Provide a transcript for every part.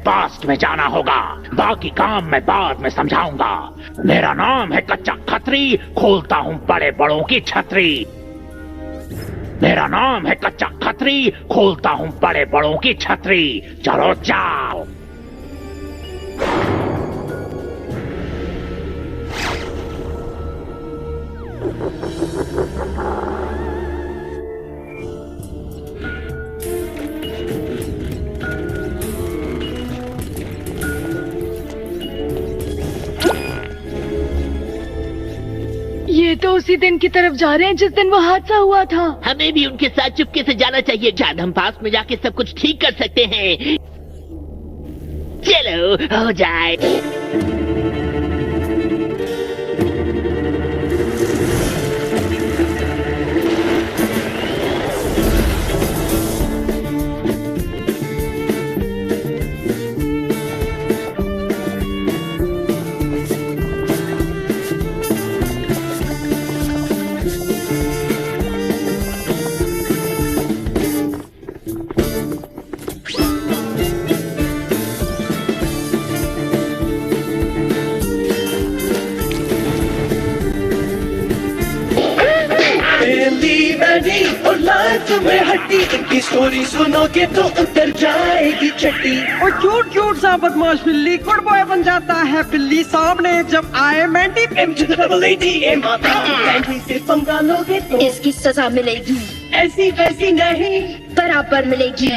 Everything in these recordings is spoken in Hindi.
पास्ट में जाना होगा, बाकी काम मैं बाद में समझाऊंगा। मेरा नाम है कच्चा खत्री, खोलता हूँ बड़े बड़ों की छतरी। मेरा नाम है कच्चा खत्री, खोलता हूँ बड़े बड़ों की छतरी। चलो जाओ। ये तो उसी दिन की तरफ जा रहे हैं जिस दिन वो हादसा हुआ था। हमें भी उनके साथ चुपके से जाना चाहिए, शायद हम पास में जाके सब कुछ ठीक कर सकते हैं। चलो हो जाए। और लाइफ में हड्डी, इनकी स्टोरी सुनोगे तो उतर जाएगी चट्टी। और क्यूट क्यूट सा बदमाश बिल्ली गुड बॉय बन जाता है बिल्ली सामने जब आए मैंडी। मैंडी से पंगा लोगे तो इसकी सजा मिलेगी, ऐसी वैसी नहीं बराबर मिलेगी।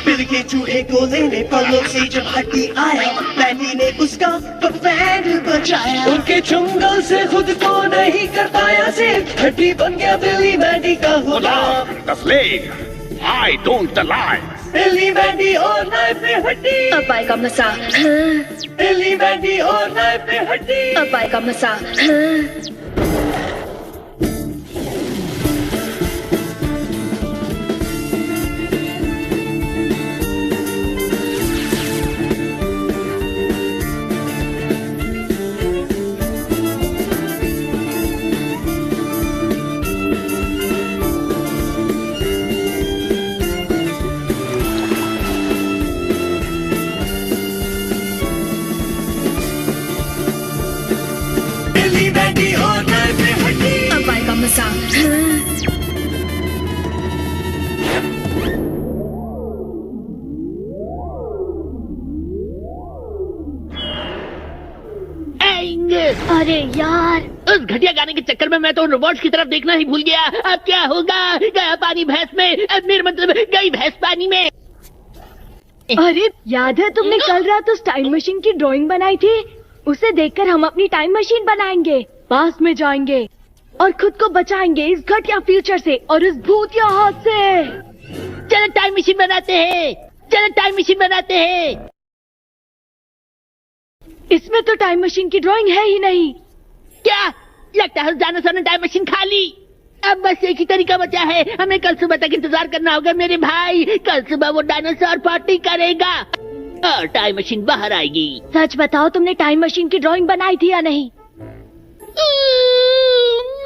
बिल के चूहे को लेने पलों से जब हड्डी आया, मैंडी ने उसका पैर बचाया। उनके चुंगल से खुद को नहीं कर पाया से, हड्डी बन गया बिली मैंडी का गुलाम। I don't lie. बिली मैंडी और नाइफ में हड्डी, अब आएगा मजा। बिली मैंडी और नाइफ में हड्डी, अब आएगा मजा। अब आएगा मजा। अरे यार, उस घटिया गाने के चक्कर में मैं तो रोबोट्स की तरफ देखना ही भूल गया। अब क्या होगा? गया पानी भैंस में, मेरा मतलब गई भैंस पानी में। अरे याद है तुमने कल रात उस टाइम मशीन की ड्राइंग बनाई थी? उसे देखकर हम अपनी टाइम मशीन बनाएंगे, पास में जाएंगे और खुद को बचाएंगे इस घटिया फ्यूचर से और इस भूतिया हाथ से। चलो टाइम मशीन बनाते हैं, चलो टाइम मशीन बनाते हैं। इसमें तो टाइम मशीन की ड्राइंग है ही नहीं। क्या लगता है उस डायनासोर ने टाइम मशीन खा ली? अब बस एक ही तरीका बचा है, हमें कल सुबह तक इंतजार करना होगा मेरे भाई। कल सुबह वो डायनासोर पार्टी करेगा और टाइम मशीन बाहर आएगी। सच बताओ, तुमने टाइम मशीन की ड्राइंग बनाई थी या नहीं?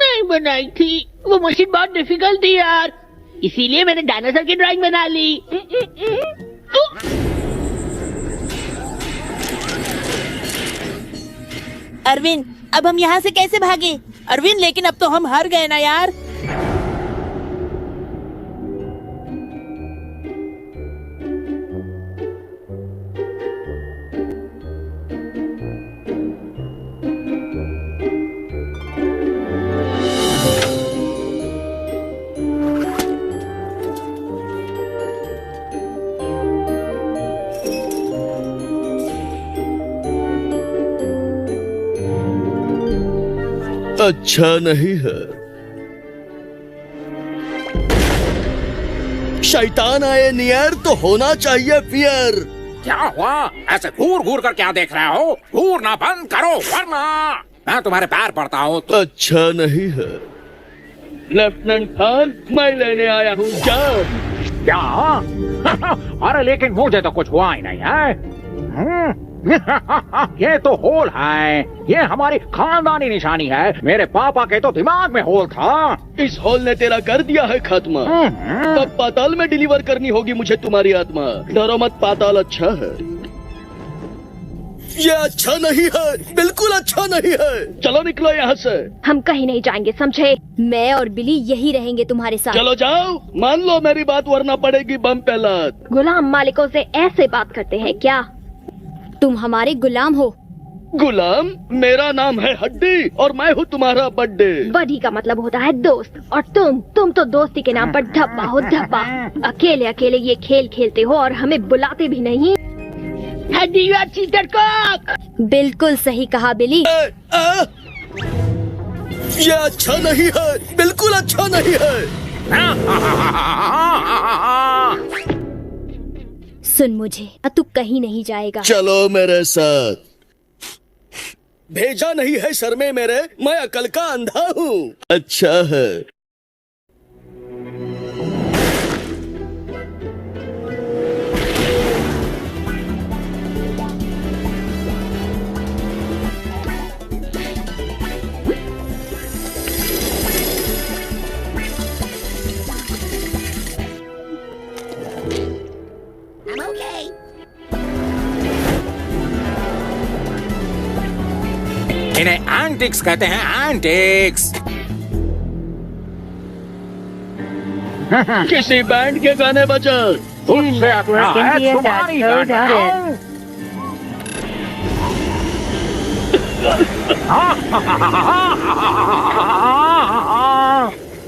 नहीं बनाई थी, वो मशीन बहुत डिफिकल्ट थी यार, इसीलिए मैंने डायनासोर की ड्राइंग बना ली। अरविंद, अब हम यहाँ से कैसे भागे? अरविंद, लेकिन अब तो हम हार गए ना यार। अच्छा नहीं है। शैतान आए नियर तो होना चाहिए फियर। क्या हुआ? ऐसे घूर घूर कर क्या देख रहे हो? घूरना बंद करो वरना मैं तुम्हारे पैर पड़ता हूँ। अच्छा नहीं है। लेफ्टिनेंट खान, मैं लेने आया हूँ जाओ। क्या? अरे लेकिन मुझे तो कुछ हुआ ही नहीं है। ये तो होल है, ये हमारी खानदानी निशानी है। मेरे पापा के तो दिमाग में होल था। इस होल ने तेरा कर दिया है खात्मा। तब पाताल में डिलीवर करनी होगी मुझे तुम्हारी आत्मा। डरो मत, पाताल अच्छा है। ये अच्छा नहीं है, बिल्कुल अच्छा नहीं है। चलो निकलो यहाँ से। हम कहीं नहीं जाएंगे, समझे? मैं और बिली यही रहेंगे तुम्हारे साथ। चलो जाओ, मान लो मेरी बात वरना पड़ेगी बम पे लात। गुलाम मालिकों से ऐसे बात करते हैं क्या? तुम हमारे गुलाम हो। गुलाम? मेरा नाम है हड्डी और मैं हूँ तुम्हारा बड्डे। बडी का मतलब होता है दोस्त, और तुम तो दोस्ती के नाम पर धब्बा हो, धब्बा। अकेले अकेले ये खेल खेलते हो और हमें बुलाते भी नहीं। हड्डी यू आर चीटर कॉक। बिल्कुल सही कहा बिली। ये अच्छा नहीं है, बिल्कुल अच्छा नहीं है। सुन मुझे, तू कहीं नहीं जाएगा। चलो मेरे साथ। भेजा नहीं है सर में मेरे, मैं अकल का अंधा हूँ। अच्छा है। इन्हें एंटिक्स कहते हैं, एंटिक्स। किसी बैंड के गाने बजा। उससे अच्छा है तुम्हारी गाड़ी।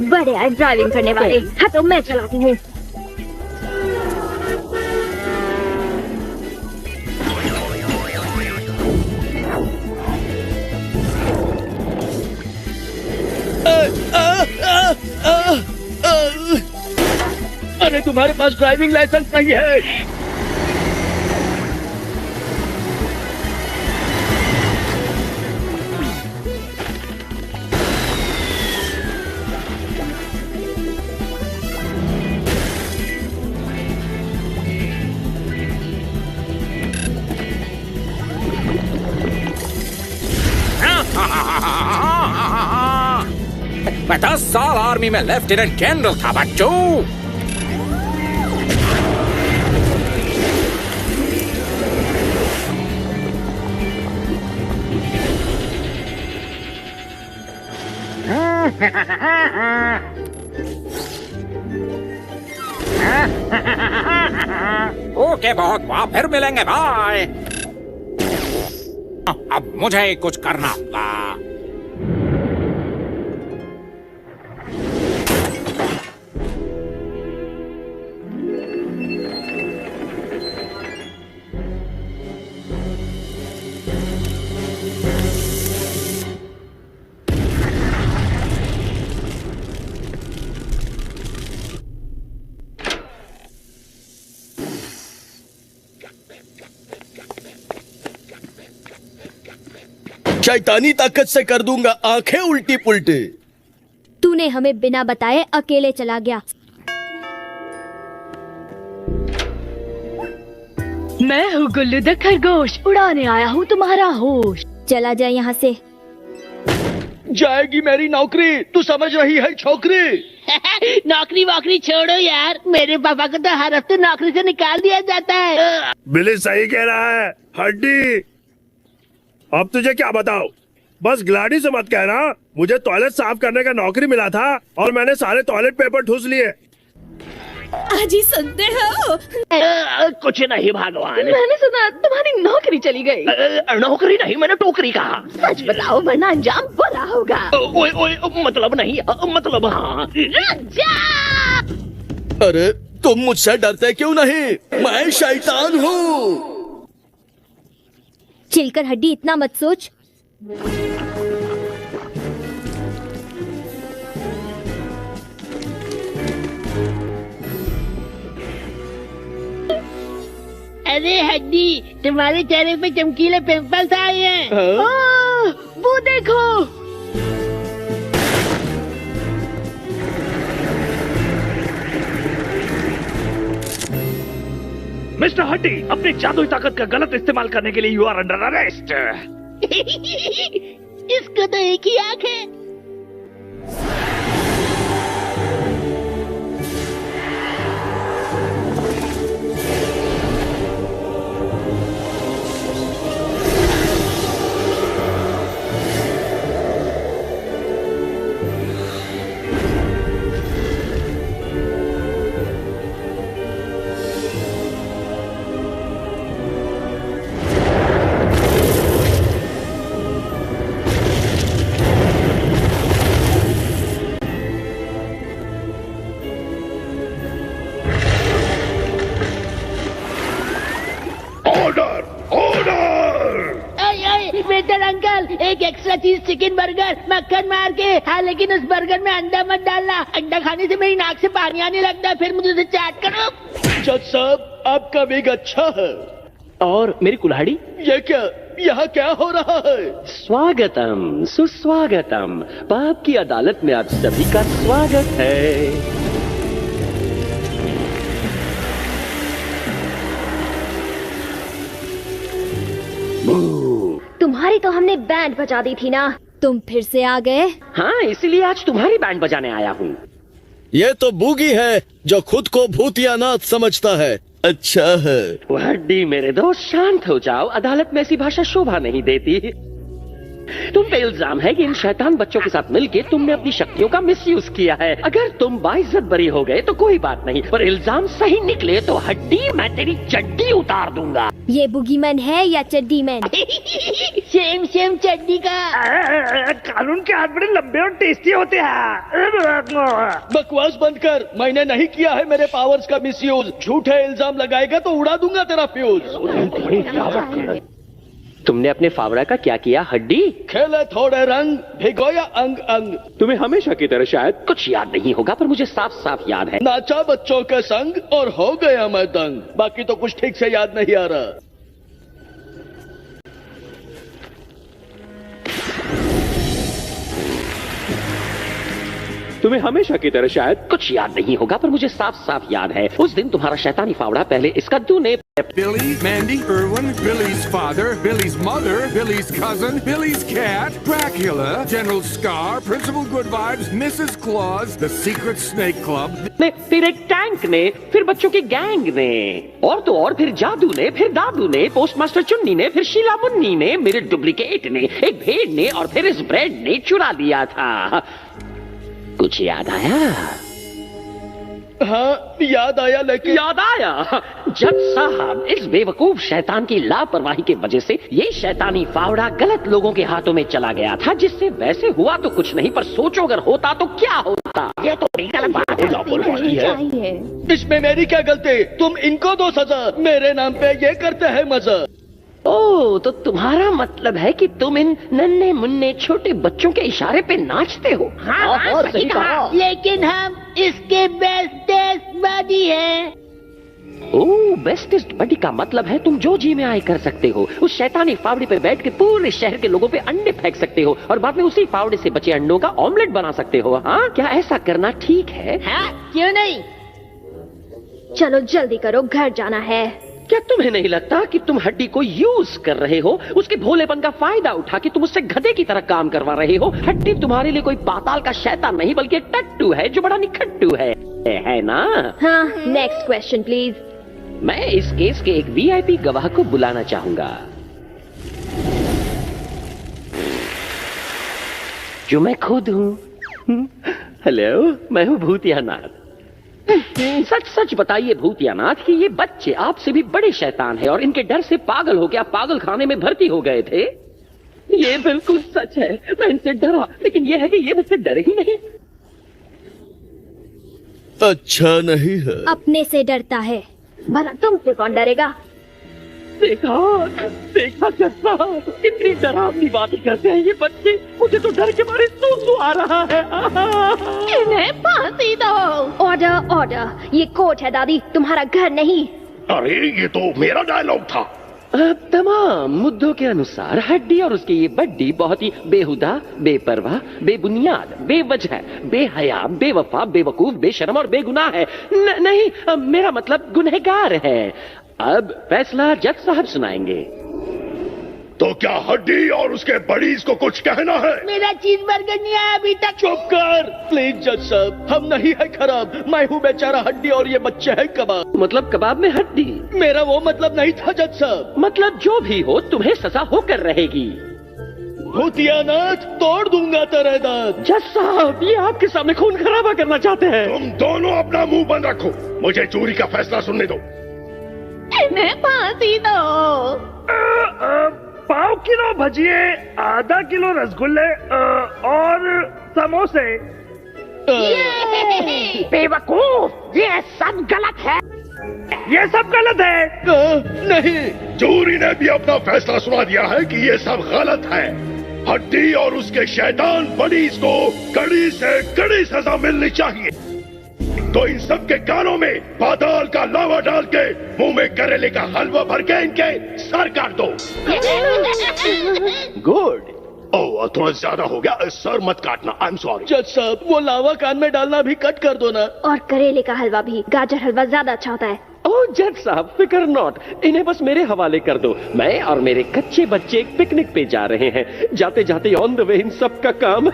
बड़े ड्राइविंग करने वाले। हाँ तो मैं चलाती हूँ। अरे तुम्हारे पास ड्राइविंग लाइसेंस नहीं है। मैं 10 साल आर्मी में लेफ्टिनेंट जनरल था बच्चों। ओके बहुत वाह, फिर मिलेंगे, बाय। अब मुझे कुछ करना होगा। शैतानी ताकत से कर दूंगा आंखें उल्टी पुल्टी। तूने हमें बिना बताए अकेले चला गया। मैं हूँ गुल्लू द खरगोश, उड़ाने आया हूँ तुम्हारा होश। चला जाए यहाँ से। जाएगी मेरी नौकरी, तू समझ रही है छोकरी। नौकरी वोकरी छोड़ो यार, मेरे पापा को तो हर हफ्ते नौकरी से निकाल दिया जाता है। बिली सही कह रहा है हड्डी। अब तुझे क्या बताओ, बस ग्लाडी से मत कहना। मुझे टॉयलेट साफ करने का नौकरी मिला था और मैंने सारे टॉयलेट पेपर ठूस लिए। अजी सुनते हो? कुछ नहीं भगवान। मैंने सुना तुम्हारी नौकरी चली गई। नौकरी नहीं, मैंने टोकरी कहा। सच बताओ वरना अंजाम बुरा होगा। ओए ओए, मतलब नहीं, मतलब हाँ। अरे तुम मुझसे डरते क्यों नहीं? मैं शैतान हूँ। चिलकर हड्डी इतना मत सोच। अरे हड्डी, तुम्हारे चेहरे पे चमकीले पिंपल्स आए हैं। वो देखो। मिस्टर हड्डी, अपनी जादुई ताकत का गलत इस्तेमाल करने के लिए यू आर अंडर अरेस्ट। इसको तो एक ही आंख है। एक एक्स्ट्रा चीज चिकन बर्गर मक्खन मार के। हाँ लेकिन उस बर्गर में अंडा मत डालना, अंडा खाने से मेरी नाक से पानी आने लगता है, फिर मुझे उसे चाट करो। जज साहब आपका वेग अच्छा है। और मेरी कुल्हाड़ी? ये क्या, यहाँ क्या हो रहा है? स्वागतम सुस्वागतम, पाप की अदालत में आप सभी का स्वागत है। तुम्हारी तो हमने बैंड बजा दी थी ना, तुम फिर से आ गए। हाँ इसीलिए आज तुम्हारी बैंड बजाने आया हूँ। ये तो बूगी है जो खुद को भूतियानाथ समझता है। अच्छा है। हड्डी मेरे दोस्त शांत हो जाओ, अदालत में ऐसी भाषा शोभा नहीं देती। तुम पे इल्जाम है कि इन शैतान बच्चों के साथ मिलके तुमने अपनी शक्तियों का मिसयूज किया है। अगर तुम बाइज्जत बरी हो गए तो कोई बात नहीं, पर इल्जाम सही निकले तो हड्डी मैं तेरी चड्डी उतार दूंगा। ये बुगीमैन है या चड्डी मैन? सेम चड्डी का। कानून के हाथ बड़े लंबे और टेस्टी होते हैं। बकवास बंद कर, मैंने नहीं किया है मेरे पावर्स का मिसयूज। झूठे इल्जाम लगाएगा तो उड़ा दूंगा तेरा फ्यूज। तुमने अपने फावड़ा का क्या किया हड्डी? खेले थोड़े रंग, भिगोया अंग अंग। तुम्हें हमेशा की तरह शायद कुछ याद नहीं होगा, पर मुझे साफ साफ याद है। नाचा बच्चों के संग और हो गया मैं दंग, बाकी तो कुछ ठीक से याद नहीं आ रहा। तुम्हें हमेशा की तरह शायद कुछ याद नहीं होगा, पर मुझे साफ साफ याद है। उस दिन तुम्हारा शैतानी फावड़ा पहले इस कद्दू ने Billy, Mandy, Irwin, Billy's father, Billy's mother, Billy's cousin, Billy's cat, Dracula, General Scar, Principal Good Vibes, Mrs. Claus, The Secret Snake Club, ने, फिर एक टैंक ने, फिर बच्चों की गैंग ने, और तो और फिर जादू ने, फिर दादू ने, पोस्टमास्टर चुन्नी ने, फिर शीला मुन्नी ने, मेरे डुप्लीकेट ने, एक भेड़ ने, और फिर इस ब्रेड ने चुरा लिया था। कुछ याद आया? हाँ याद आया, लेकिन याद आया। जज साहब, इस बेवकूफ शैतान की लापरवाही की वजह से ये शैतानी फावड़ा गलत लोगों के हाथों में चला गया था, जिससे वैसे हुआ तो कुछ नहीं, पर सोचो अगर होता तो क्या होता। ये तो गलत बात है। इसमें मेरी क्या गलती? तुम इनको दो सजा, मेरे नाम पे ये करते हैं मजा। ओह, तो तुम्हारा मतलब है कि तुम इन नन्हे मुन्ने छोटे बच्चों के इशारे पे नाचते हो? हाँ, सही कहा। लेकिन हम इसके बेस्टेस्ट बडी हैं। ओह, बेस्टेस्ट बडी का मतलब है तुम जो जी में आए कर सकते हो। उस शैतानी फावड़े पे बैठ के पूरे शहर के लोगों पे अंडे फेंक सकते हो और बाद में उसी फावड़े से बचे अंडों का ऑमलेट बना सकते हो। हाँ, क्या ऐसा करना ठीक है? हाँ, क्यों नहीं? चलो जल्दी करो, घर जाना है। क्या तुम्हें नहीं लगता कि तुम हड्डी को यूज कर रहे हो? उसके भोलेपन का फायदा उठा के तुम उससे गधे की तरह काम करवा रहे हो। हड्डी तुम्हारे लिए कोई पाताल का शैतान नहीं, बल्कि एक टट्टू है जो बड़ा निखट्टू है ना? हाँ, नेक्स्ट क्वेश्चन प्लीज। मैं इस केस के एक वीआईपी गवाह को बुलाना चाहूंगा, जो मैं खुद हूँ। हेलो, मैं हूँ भूतियानाथ। सच सच बताइए भूतियानाथ कि ये बच्चे आपसे भी बड़े शैतान हैं और इनके डर से पागल हो गया, पागल खाने में भर्ती हो गए थे। ये बिल्कुल सच है, मैं इनसे डरा, लेकिन ये है कि ये मुझसे डरे ही नहीं। अच्छा नहीं है। अपने से डरता है, भला तुमसे कौन डरेगा? देखा जैसा कितनी डरावनी बातें करते हैं ये बच्चे। मुझे तो डर के मारे सूसू आ रहा है। इन्हें फांसी दो। ऑर्डर ऑर्डर, ये कोर्ट है दादी, तुम्हारा घर नहीं। अरे ये तो मेरा डायलॉग था। अब तमाम मुद्दों के अनुसार हड्डी और उसकी ये बड्डी बहुत ही बेहुदा, बेपरवाह, बेबुनियाद, बेवजह, बेहया, बेवफा, बेवकूफ, बेशर्म और बेगुनाह है। नहीं, मेरा मतलब गुनहगार है। अब फैसला जज साहब सुनाएंगे। तो क्या हड्डी और उसके बड़ीज को कुछ कहना है? मेरा चीज बर्गर नहीं आया अभी तक। चुप कर प्लीज जज साहब, हम नहीं है खराब, मैं हूँ बेचारा हड्डी और ये बच्चे हैं कबाब। मतलब कबाब में हड्डी? मेरा वो मतलब नहीं था जज साहब। मतलब जो भी हो, तुम्हें सजा होकर रहेगी। भूतियानाथ, तोड़ दूंगा तेरे दांत। जज साहब, ये आपके सामने खून खराबा करना चाहते हैं। तुम दोनों अपना मुंह बंद रखो, मुझे चोरी का फैसला सुनने दो। इन्हें फांसी दो। 5 किलो भजिए, आधा किलो रसगुल्ले और समोसे। बेवकूफ, ये सब गलत है। ये सब गलत है। नहीं, जूरी ने भी अपना फैसला सुना दिया है कि ये सब गलत है। हड्डी और उसके शैतान बडीज को कड़ी से कड़ी सजा मिलनी चाहिए। तो इन सब के कानों में पाताल का लावा डाल के मुंह में करेले का हलवा भर के इनके सर काट दो। गुड। ओह, थोड़ा ज्यादा हो गया। सर मत काटना, आई एम सॉरी। जज साहब, वो लावा कान में डालना भी कट कर दो ना। और करेले का हलवा भी। गाजर हलवा ज्यादा अच्छा होता है। ओह जज साहब, फिकर नॉट, इन्हें बस मेरे हवाले कर दो। मैं और मेरे कच्चे बच्चे एक पिकनिक पे जा रहे हैं। जाते जाते ऑन द वे इन सब का काम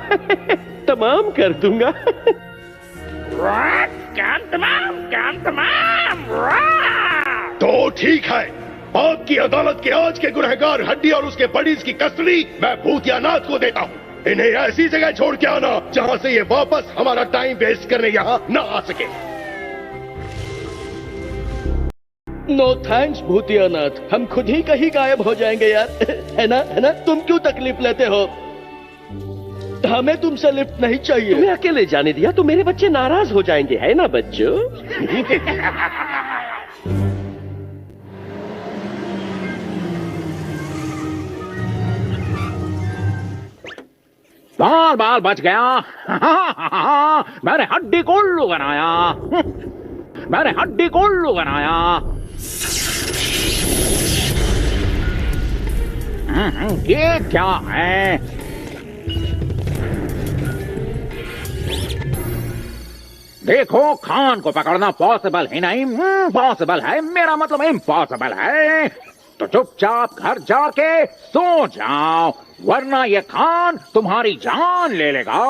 तमाम कर दूंगा। तो ठीक है, आपकी अदालत के आज के गुनहगार हड्डी और उसके बडीज की कस्टडी मैं भूतियानाथ को देता हूँ। इन्हें ऐसी जगह छोड़ के आना जहाँ से ये वापस हमारा टाइम वेस्ट करने यहाँ न आ सके। नो थैंक्स भूतियानाथ, हम खुद ही कहीं गायब हो जाएंगे यार। है ना? तुम क्यों तकलीफ लेते हो? हमें तुमसे लिफ्ट नहीं चाहिए। तुम्हें अकेले जाने दिया तो मेरे बच्चे नाराज हो जाएंगे, है ना बच्चों? बाल बाल बच गया। मैंने हड्डी को उल्लू बनाया। मैंने हड्डी को उल्लू बनाया। ये क्या है? देखो, खान को पकड़ना पॉसिबल ही नहीं, पॉसिबल है, मेरा मतलब इम्पॉसिबल है। तो चुपचाप घर जाके सो जाओ, वरना ये खान तुम्हारी जान ले लेगा।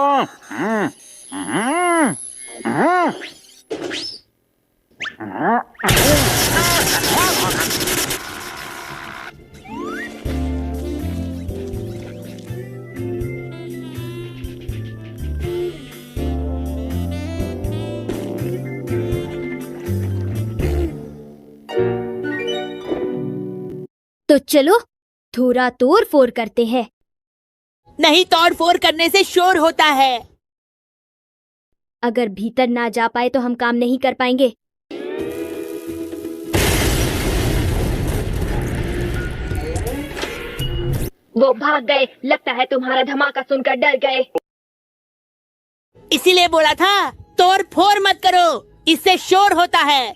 तो चलो थोड़ा तोड़ फोड़ करते हैं। नहीं, तोड़ फोड़ करने से शोर होता है। अगर भीतर ना जा पाए तो हम काम नहीं कर पाएंगे। वो भाग गए। लगता है तुम्हारा धमाका सुनकर डर गए। इसीलिए बोला था तोड़ फोड़ मत करो, इससे शोर होता है।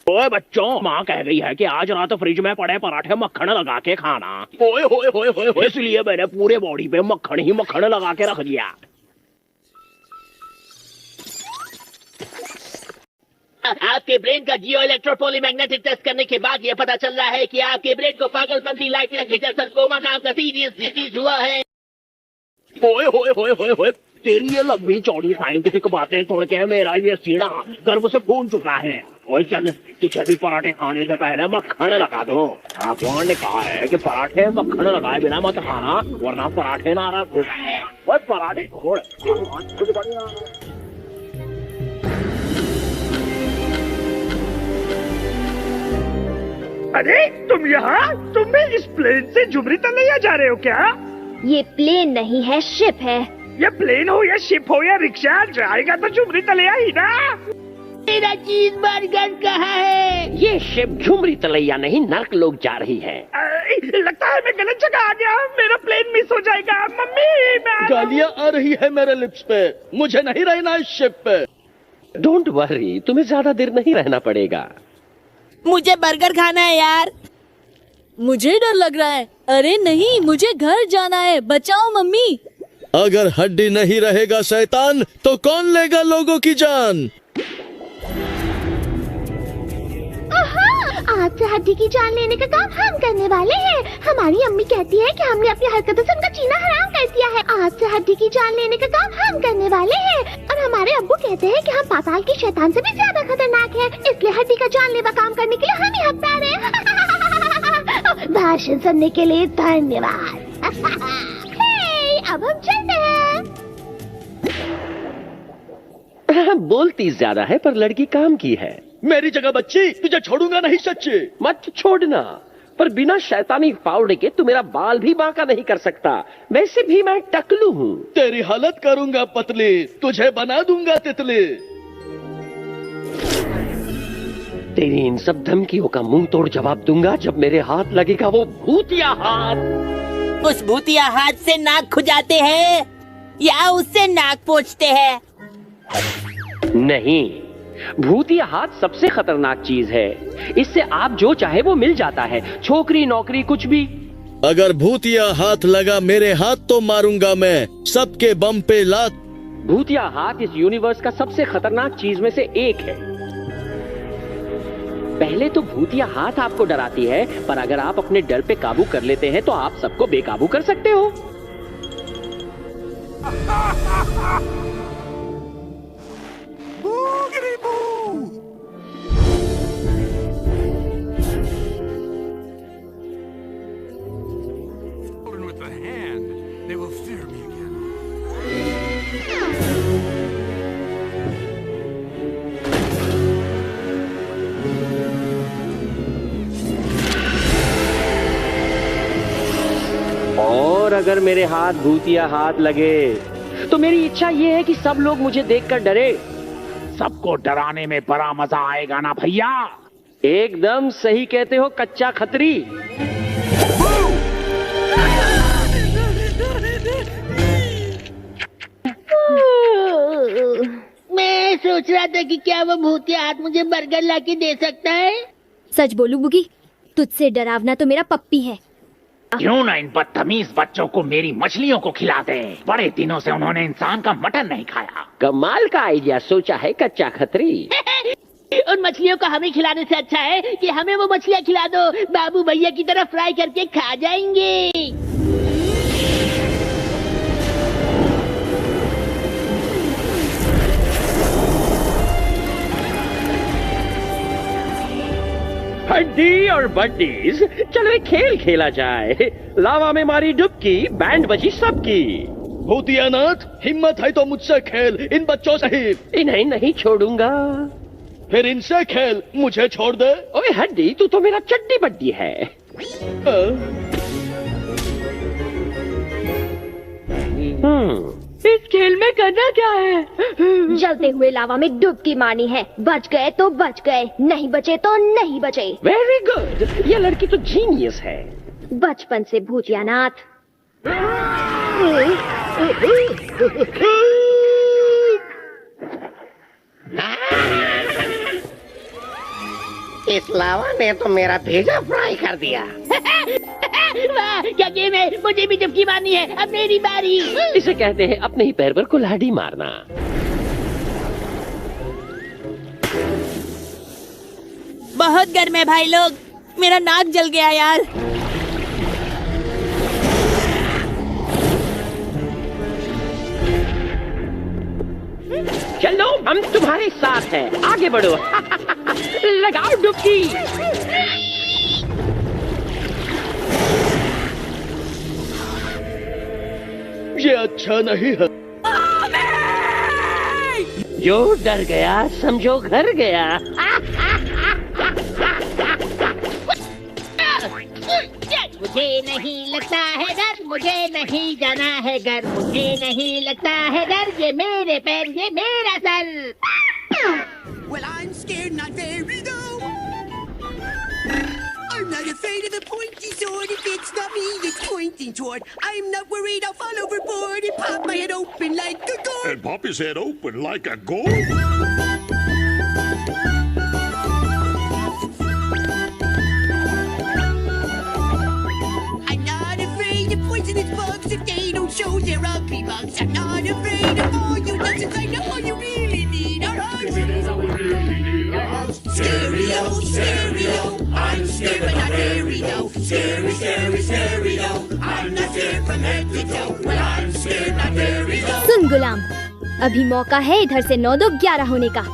ओए बच्चों, माँ कह गई है कि आज रात फ्रिज में पड़े पराठे मक्खन लगा के खाना। ओए होए होए होए, इसलिए मैंने पूरे बॉडी पे मक्खन ही मक्खन लगा के रख दिया। आपके ब्रेन का जियो इलेक्ट्रोपोलीमैग्नेटिक टेस्ट करने के बाद ये पता चल रहा है कि आपके ब्रेन को पागलपंती लाइट कोमा नाम का सीरियस डिजीज हुआ है। ओए होए होए होए होए, तेरी ये लंबी चौड़ी साइंटिफिक बातें सुन के मेरा ये सीना गर्व से फूल चुका है। ओए चल, तुझे भी पराठे खाने से पहले मक्खन लगा दो। भगवान ने कहा है कि पराठे मक्खन लगाए बिना मत खाना, वरना पराठे नाराज हो जाए। ओए पराठे छोड़। अरे तुम यहाँ, तुम भी इस प्लेन से झुमरी तलैया जा रहे हो क्या? ये प्लेन नहीं है, शिप है। ये प्लेन हो या शिप हो या रिक्शा, जाएगा तो झुमरी तलैया ही ना। मेरा चीज बर्गर कहाँ है? ये शिप झुमरी तलैया नहीं, नर्क लोग जा रही है। लगता है मैं गलत जगह आ गया, मेरा प्लेन मिस हो जाएगा। मम्मी, मैं गालियाँ आ रही है मेरे लिप्स पे। मुझे नहीं रहना इस शिप पे। डोंट वरी, तुम्हें ज्यादा देर नहीं रहना पड़ेगा। मुझे बर्गर खाना है यार। मुझे डर लग रहा है। अरे नहीं, मुझे घर जाना है। बचाओ मम्मी। अगर हड्डी नहीं रहेगा शैतान, तो कौन लेगा लोगों की जान? आज से हड्डी की जान लेने का काम हम करने वाले हैं। हमारी अम्मी कहती है कि हमने अपनी हरकतों से उनका जीना हराम कर दिया है। आज से हड्डी की जान लेने का काम हम करने वाले हैं। और हमारे अब्बू कहते हैं कि हम पाताल की शैतान से भी ज्यादा खतरनाक हैं। इसलिए हड्डी का जानलेवा काम करने के लिए हम ही हकदार हैं। भाषण सुनने के लिए धन्यवाद। अब हम चलते हैं। बोलती ज्यादा है पर लड़की काम की है। मेरी जगह बच्ची, तुझे छोड़ूंगा नहीं सच्ची। मत छोड़ना, पर बिना शैतानी पाउडर के तू मेरा बाल भी बांका नहीं कर सकता। वैसे भी मैं टकलू हूँ। तेरी हालत करूंगा पतली, तुझे बना दूंगा तितली। तेरी इन सब धमकियों का मुंह तोड़ जवाब दूंगा जब मेरे हाथ लगेगा वो भूतिया हाथ। उस भूतिया हाथ से नाक खुजाते हैं या उससे नाक पोंछते हैं? नहीं, भूतिया हाथ सबसे खतरनाक चीज है। इससे आप जो चाहे वो मिल जाता है, छोकरी नौकरी कुछ भी। अगर भूतिया हाथ लगा मेरे हाथ तो मारूंगा मैं सबके बम पे लात। भूतिया हाथ इस यूनिवर्स का सबसे खतरनाक चीज में से एक है। पहले तो भूतिया हाथ आपको डराती है, पर अगर आप अपने डर पे काबू कर लेते हैं तो आप सबको बेकाबू कर सकते हो। With the hand, they will fear me again. और अगर मेरे हाथ भूतिया हाथ लगे तो मेरी इच्छा ये है कि सब लोग मुझे देखकर डरे। सबको डराने में बड़ा मजा आएगा ना भैया? एकदम सही कहते हो कच्चा खत्री। मैं सोच रहा था कि क्या वो भूतिया हाथ मुझे बर्गर लाके दे सकता है। सच बोलूं बुगी, तुझसे डरावना तो मेरा पप्पी है। क्यों ना इन बदतमीज बच्चों को मेरी मछलियों को खिला दे। बड़े दिनों से उन्होंने इंसान का मटन नहीं खाया। कमाल का आइडिया सोचा है कच्चा खत्री। उन मछलियों को हमें खिलाने से अच्छा है कि हमें वो मछलियाँ खिला दो। बाबू भैया की तरह फ्राई करके खा जाएंगे। हड्डी और बड्डीज, चलो एक खेल खेला जाए। लावा में मारी डुबकी, बैंड बजी सबकी। भूतियानाथ, हिम्मत है तो मुझसे खेल, इन बच्चों से ही। इन्हें नहीं छोड़ूंगा। फिर इनसे खेल, मुझे छोड़ दे। ओए हड्डी, तू तो मेरा चड्डी बड्डी है। इस खेल में करना क्या है? जलते हुए लावा में डुबकी मारनी है। बच गए तो बच गए, नहीं बचे तो नहीं बचे। वेरी गुड, ये लड़की तो जीनियस है। बचपन से भूतियानाथ। इस लावा ने तो मेरा भेजा फ्राई कर दिया। वाह, क्या गेम है। मुझे भी डुबकी मारनी है। अब मेरी बारी। इसे कहते हैं अपने ही पैर पर कुल्हाड़ी मारना। बहुत गर्म है भाई लोग, मेरा नाक जल गया यार। चलो, हम तुम्हारे साथ हैं, आगे बढ़ो। लगाओ डुबकी। ये अच्छा नहीं है। जो डर गया समझो घर गया। मुझे नहीं लगता है डर, मुझे नहीं जाना है घर, मुझे नहीं लगता है डर। ये मेरे पैर, ये मेरा sir. Well, I'm scared, not very though. I'm not afraid of the pointy sword. If it's not me, it's pointing toward. I'm not worried, I'll fall overboard and pop my head open like a gourd. And pop his head open like a gourd? I'm not afraid of poisonous bugs if they don't show their ugly bugs. I'm not afraid of all you nonsense. I know all you really need are hugs. Stereo, stereo. I'm scared but not very though. Scary, scary, stereo. I'm not scared from head to toe. Well, I'm scared not very though. सुन गुलाम, अभी मौका है इधर से 9-2-11 होने का।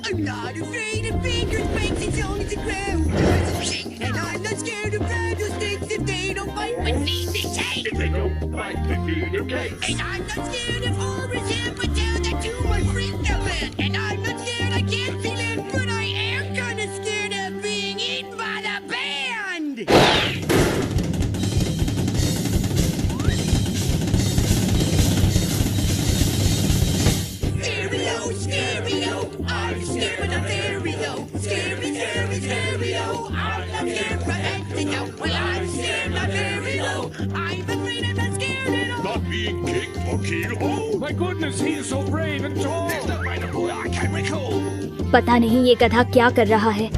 I'm not afraid of fingers breaks as long as the ground doesn't shake. And I'm not scared of rattlesnakes if they don't bite but need to take. If they don't bite, they need a cake. And I'm not scared of horrors and but tell that to my friend land. And I'm not scared, I can't feel it, but I am kinda scared of being eaten by the band. Stereo, stereo. I'm scared but not very though. Scary, scary. flying kick or key to hold. My goodness, he is so brave and tall. There's no fighter boy I can recall. पता नहीं ये गधा क्या कर रहा है।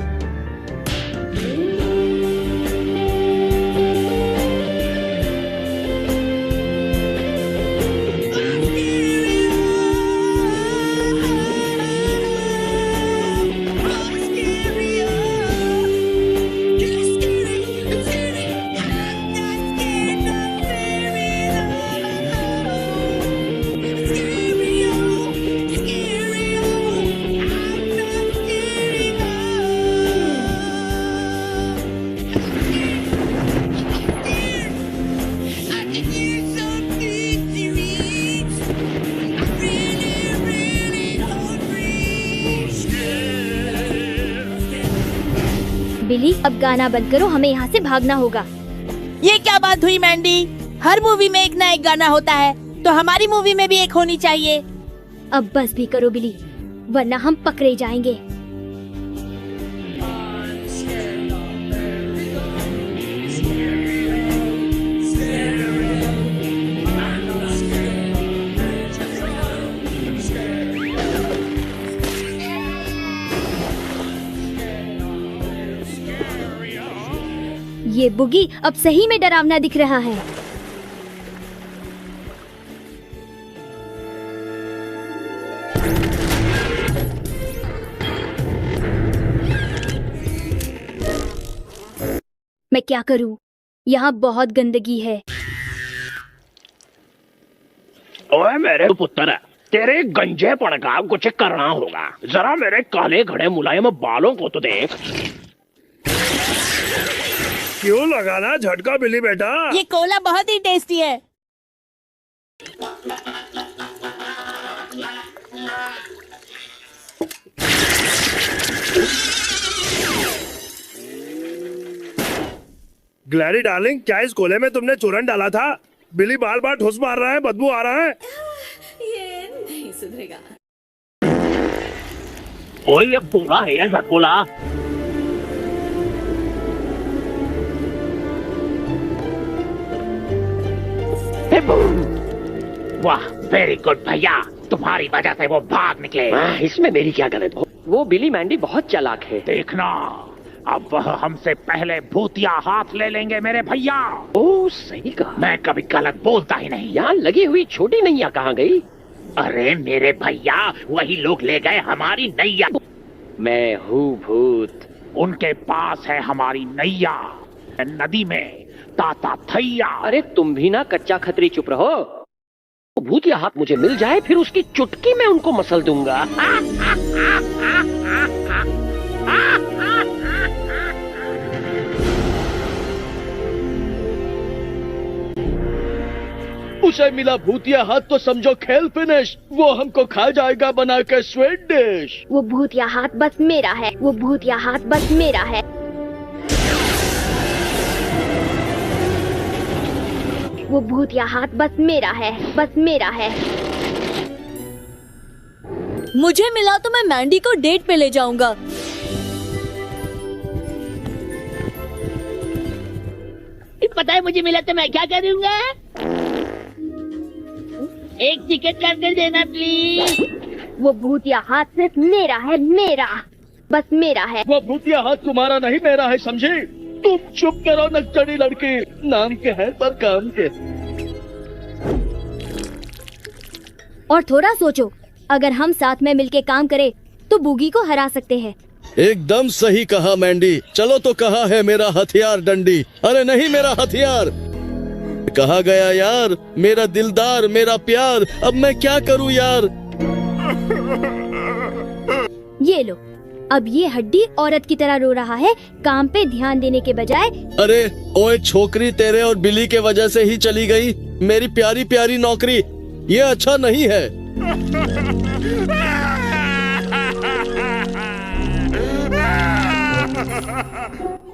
बिली, अब गाना बंद करो, हमें यहाँ से भागना होगा। ये क्या बात हुई मैंडी? हर मूवी में एक ना एक गाना होता है, तो हमारी मूवी में भी एक होनी चाहिए। अब बस भी करो बिली, वरना हम पकड़े जाएंगे। ये बुगी अब सही में डरावना दिख रहा है। मैं क्या करूं? यहाँ बहुत गंदगी है। ओए मेरे पुत्र, तेरे गंजे पड़ का कुछ करना होगा। जरा मेरे काले घड़े मुलायम बालों को तो देख। क्यों लगाना झटका बिली बेटा? ये कोला बहुत ही टेस्टी है। ग्लैडी डार्लिंग, क्या इस कोले में तुमने चूरन डाला था? बिली बार बार ठुस मार रहा है, बदबू आ रहा है। ये नहीं सुधरेगा। ओए ये पूरा है यार कोला। वाह, वेरी गुड भैया, तुम्हारी वजह से वो भाग निकले। इसमें मेरी क्या गलत? वो बिली मैंडी बहुत चालाक है। देखना, अब वह हमसे पहले भूतिया हाथ ले लेंगे मेरे भैया। ओ सही कहा। मैं कभी गलत बोलता ही नहीं। यहाँ लगी हुई छोटी नैया कहाँ गई? अरे मेरे भैया, वही लोग ले गए हमारी नैया। मैं हूँ भूत। उनके पास है हमारी नैया नदी में ताता थैया। अरे तुम भी ना कच्चा खतरी चुप रहो। भूतिया हाथ मुझे मिल जाए, फिर उसकी चुटकी में उनको मसल दूंगा। उसे मिला भूतिया हाथ तो समझो खेल फिनिश। वो हमको खा जाएगा बना के स्वीट डिश। वो भूतिया हाथ बस मेरा है। वो भूतिया हाथ बस मेरा है। वो भूतिया हाथ बस मेरा है, बस मेरा है। मुझे मिला तो मैं मैंडी को डेट पे ले जाऊंगा। पता है मुझे मिला तो मैं क्या करूंगा? एक टिकट कर देना प्लीज। वो भूतिया हाथ सिर्फ मेरा है, मेरा, बस मेरा है। वो भूतिया हाथ तुम्हारा नहीं मेरा है, समझी? तुम चुप करो नक्चड़ी लड़की, नाम के है पर काम के। और थोड़ा सोचो, अगर हम साथ में मिलके काम करें तो बुगी को हरा सकते हैं। एकदम सही कहा मैंडी। चलो तो कहा है मेरा हथियार डंडी। अरे नहीं मेरा हथियार। कहा गया यार, मेरा दिलदार, मेरा प्यार। अब मैं क्या करूं यार? ये लो, अब ये हड्डी औरत की तरह रो रहा है, काम पे ध्यान देने के बजाय। अरे ओए छोकरी, तेरे और बिली के वजह से ही चली गई मेरी प्यारी प्यारी नौकरी। ये अच्छा नहीं है।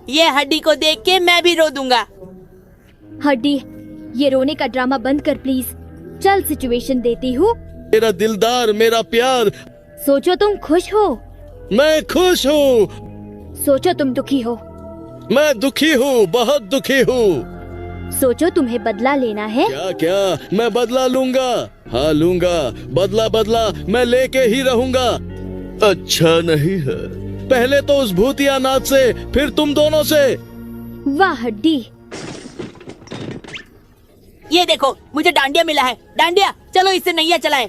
ये हड्डी को देख के मैं भी रो दूंगा। हड्डी, ये रोने का ड्रामा बंद कर प्लीज। चल सिचुएशन देती हूँ। मेरा दिलदार, मेरा प्यार। सोचो तुम खुश हो। मैं खुश हूँ। सोचो तुम दुखी हो। मैं दुखी हूँ, बहुत दुखी हूँ। सोचो तुम्हें बदला लेना है। क्या क्या मैं बदला लूंगा? हाँ लूंगा, बदला बदला मैं लेके ही रहूंगा। अच्छा नहीं है, पहले तो उस भूतिया नाथ से, फिर तुम दोनों से। वाह हड्डी। ये देखो मुझे डांडिया मिला है। डांडिया, चलो इससे नैया चलाएं।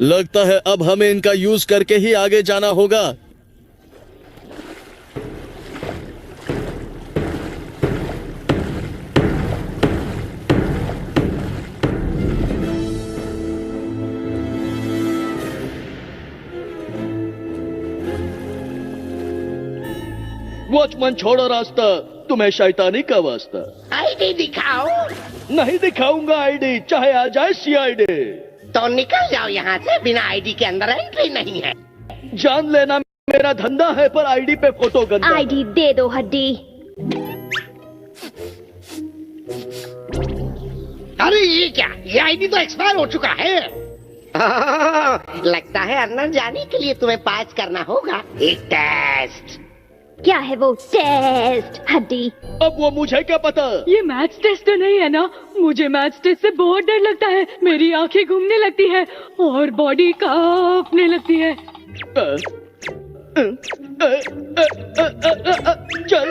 लगता है अब हमें इनका यूज करके ही आगे जाना होगा। वॉचमैन छोड़ो रास्ता, तुम्हें शैतानी का वास्ता। आईडी दिखाओ। नहीं दिखाऊंगा आईडी, चाहे आ जाए सीआईडी। तो निकल जाओ यहाँ से, बिना आईडी के अंदर एंट्री नहीं है। जान लेना मेरा धंधा है, पर आईडी पे फोटो गंदा। आईडी दे दो हड्डी। अरे ये क्या, ये आईडी तो एक्सपायर हो चुका है। लगता है अंदर जाने के लिए तुम्हें पास करना होगा एक टेस्ट। क्या है वो टेस्ट हड्डी? अब वो मुझे क्या पता। ये मैथ्स टेस्ट तो नहीं है ना? मुझे मैथ्स टेस्ट से बहुत डर लगता है। मेरी आंखें घूमने लगती है और बॉडी कांपने लगती है। चल।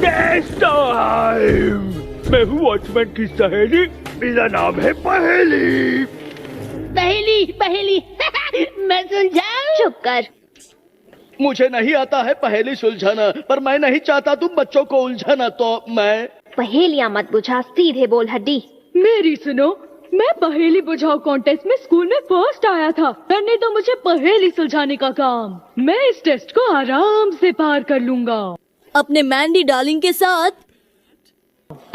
Test time. मैं हूँ वॉचमैन की सहेली, मेरा नाम है पहेली। पहेली पहेली मैं सुलझा। चुप कर। मुझे नहीं आता है पहेली सुलझाना, पर मैं नहीं चाहता तुम बच्चों को उलझाना, तो मैं। पहेलियाँ मत बुझा, सीधे बोल हड्डी। मेरी सुनो, मैं पहेली बुझाओ कॉन्टेस्ट में स्कूल में फर्स्ट आया था। करने तो मुझे पहेली सुलझाने का काम। मैं इस टेस्ट को आराम से पार कर लूंगा, अपने मैंडी डार्लिंग के साथ।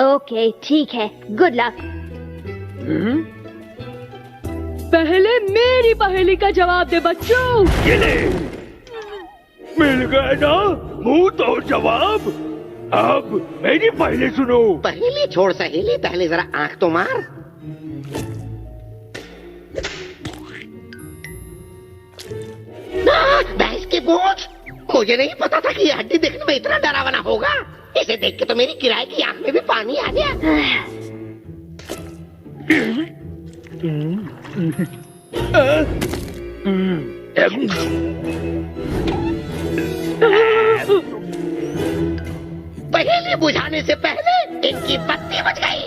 ओके ठीक है, गुड लक। पहले मेरी पहेली का जवाब दे बच्चों। ये ले, मिल गए ना मुंह तो जवाब। अब मेरी पहेली सुनो। पहेली छोड़ सहेली, पहले जरा आंख तो मार। भैंस के पूंछ। मुझे नहीं पता था कि ये हड्डी देखने में इतना डरावना होगा। इसे देख के तो मेरी किराए की आंख में भी पानी आ गया। पहेली बुझाने से पहले इनकी बत्ती बुझ गई।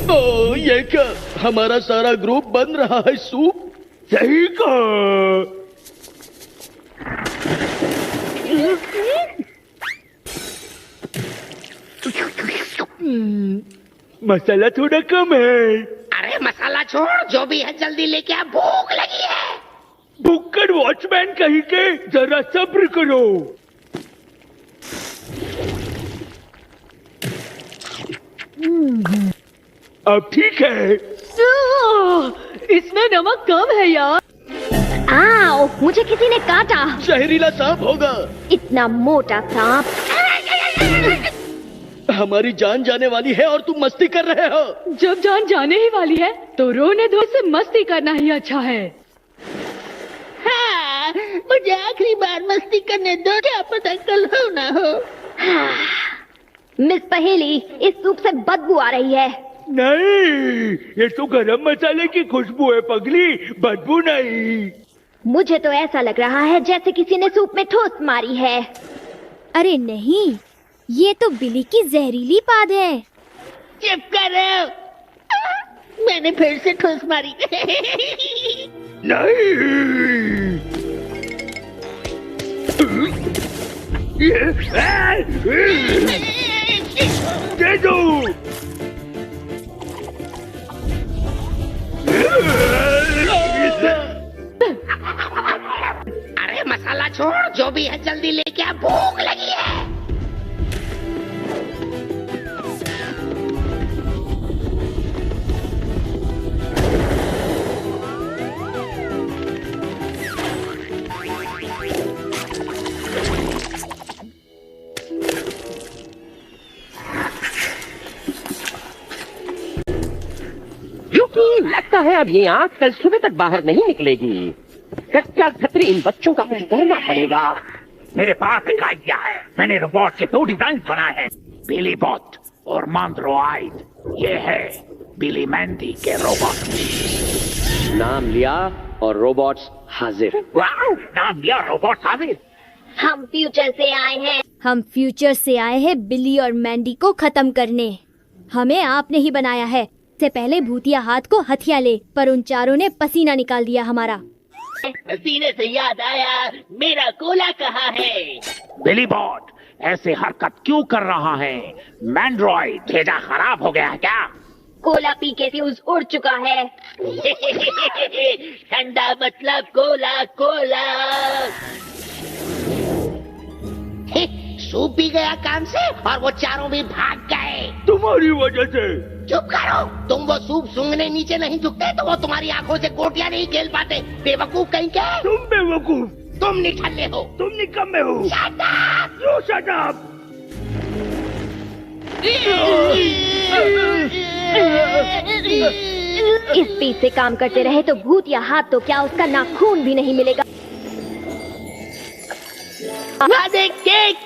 ओ, ये क्या, हमारा सारा ग्रुप बन रहा है सूप। सही कहा। मसाला थोड़ा कम है। अरे मसाला छोड़, जो भी है जल्दी लेके आ, भूख लगी है। भुक्कड़ वॉचमैन कहीं के, जरा सब्र करो। अब ठीक है। इसमें नमक कम है यार। आओ, मुझे किसी ने काटा। जहरीला सांप होगा। इतना मोटा सांप। हमारी जान जाने वाली है और तुम मस्ती कर रहे हो। जब जान जाने ही वाली है तो रोने धोने से मस्ती करना ही अच्छा है। हाँ, मुझे आखिरी बार मस्ती करने दो, क्या पता कल हो ना हो। मिस पहेली, इस सूप से बदबू आ रही है। नहीं, ये तो गरम मसाले की खुशबू है पगली, बदबू नहीं। मुझे तो ऐसा लग रहा है जैसे किसी ने सूप में ठोस मारी है। अरे नहीं, ये तो बिली की जहरीली पाद है। चुप करो, मैंने फिर से ठोस मारी। नहीं, दे दो। अरे मसाला छोड़, जो भी है जल्दी लेके आ, भूख लगी है। लगता है अब ये आग कल सुबह तक बाहर नहीं निकलेगी। कच्चा खतरी, इन बच्चों का कुछ करना पड़ेगा। मेरे पास एक आइडिया है। मैंने रोबोट के 2 डिजाइन बनाए हैं, बिली बॉट और मांद्रोइड। ये है बिली मैंडी के रोबोट। नाम लिया और रोबोट्स हाजिर। वाओ, नाम लिया, रोबोट हाजिर। हम फ्यूचर से आए हैं। हम फ्यूचर से आए हैं बिली और मैंडी को खत्म करने। हमें आपने ही बनाया है। इससे पहले भूतिया हाथ को हथिया ले, पर उन चारों ने पसीना निकाल दिया हमारा। सीने से याद आया, मेरा कोला कहाँ है? बिली बॉट ऐसे हरकत क्यों कर रहा है? मैंड्रॉइड भेजा खराब हो गया है क्या? कोला पी के फ्यूज उड़ चुका है। ठंडा मतलब कोला कोला। सूप भी गया काम से और वो चारों भी भाग गए तुम्हारी वजह से। चुप करो, तुम वो सूप सूंघने नीचे नहीं झुकते तो वो तुम्हारी आंखों से गोटियां नहीं खेल पाते। बेवकूफ कहीं के। तुम बेवकूफ, तुम निठल्ले हो, तुम निकम्मे हो। Shut up! You shut up! इस स्पीड से काम करते रहे तो भूत या हाथ तो क्या, उसका नाखून भी नहीं मिलेगा। केक।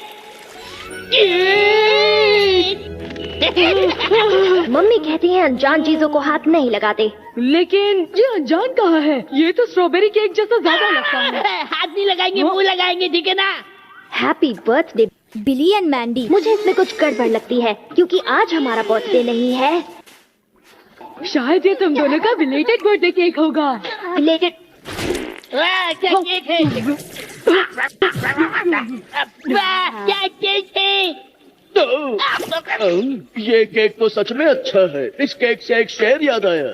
मम्मी कहती हैं अनजान चीजों को हाथ नहीं लगाते। लेकिन ये अनजान कहाँ है? ये तो स्ट्रॉबेरी केक जैसा ज्यादा लगता है। हाथ नहीं लगाएंगे, मुंह लगाएंगे, ठीक है ना? Happy birthday Billy and Mandy. मुझे इसमें कुछ गड़बड़ लगती है क्योंकि आज हमारा बर्थडे नहीं है। शायद ये तुम दोनों का बिलेटेड बर्थडे केक होगा। बिलेटेड? क्या केक है? क्या केक है? ये केक तो सच में अच्छा है। इस केक से एक शेर याद आया।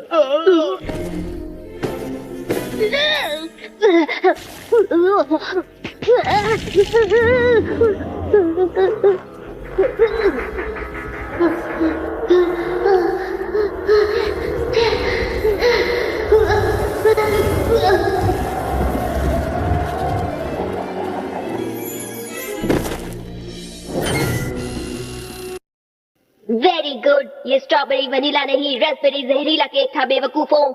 Very good. ये स्ट्रॉबेरी वनीला नहीं, रास्पबेरी जहरीला केक था बेवकूफों।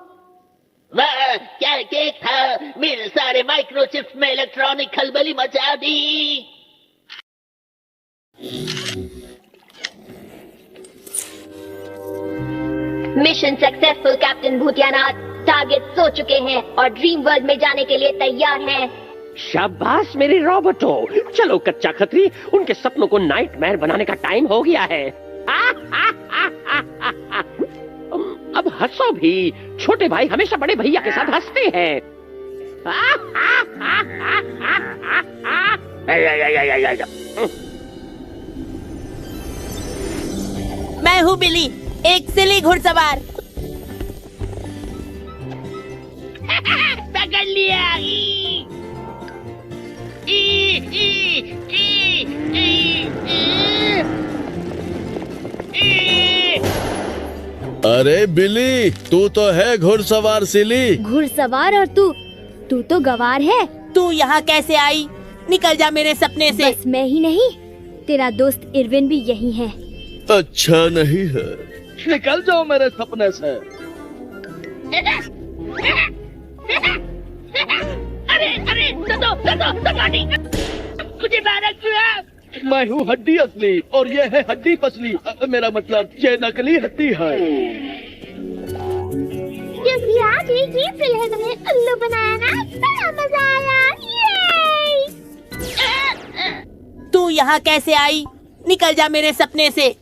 वाह, क्या केक था। मेरे सारे माइक्रोचिप्स में इलेक्ट्रॉनिक खलबली मचा दी। Mission successful captain Bhootiyanath. Target सो चुके हैं और ड्रीम वर्ल्ड में जाने के लिए तैयार हैं। शाबाश मेरे रोबोटो। चलो कच्चा खतरी, उनके सपनों को नाइटमेयर बनाने का टाइम हो गया है। अब हंसो भी। छोटे भाई हमेशा बड़े भैया के साथ हंसते हैं। मैं हूँ बिली, एक सिली घुड़सवार। पकड़ लिया। अरे बिली, तू तो है घुड़सवार सिली। घुड़सवार और तू तो गवार है। तू यहाँ कैसे आई? निकल जा मेरे सपने से। बस मैं ही नहीं, तेरा दोस्त इरविन भी यही है। अच्छा नहीं है। निकल जाओ मेरे सपने से। अरे मुझे बाहर किया। मैं हूँ हड्डी असली और ये है हड्डी पसली। मेरा मतलब ये नकली हड्डी है। क्योंकि आज एक ही फिल्म में उल्लू बनाया ना, बड़ा मजा आया। तू यहाँ कैसे आई? निकल जा मेरे सपने से।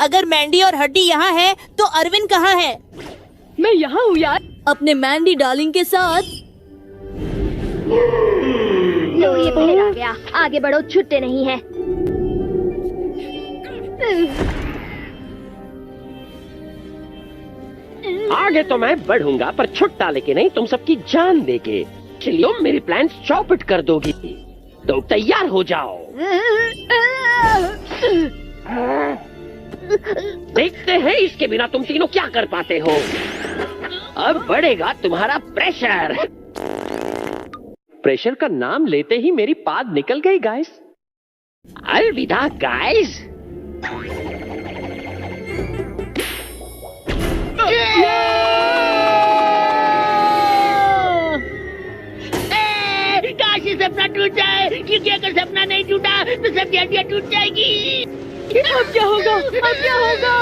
अगर मैंडी और हड्डी यहाँ है तो अरविंद कहाँ है? मैं यहाँ हूँ यार, अपने मैंडी डार्लिंग के साथ। लो ये बाहर आ गया। आगे बढ़ो, छुट्टे नहीं है। आगे तो मैं बढ़ूंगा पर छुट्टा लेके नहीं, तुम सबकी जान देके। चलिए मेरी प्लान्स चौपट कर दोगी तो तैयार हो जाओ। देखते हैं इसके बिना तुम तीनों क्या कर पाते हो। अब बढ़ेगा तुम्हारा प्रेशर। प्रेशर का नाम लेते ही मेरी पाद निकल गई गाइस। अलविदा गाइस। Yeah! सबकी हड्डियां टूट जाएगी। अब क्या होगा? अब क्या होगा?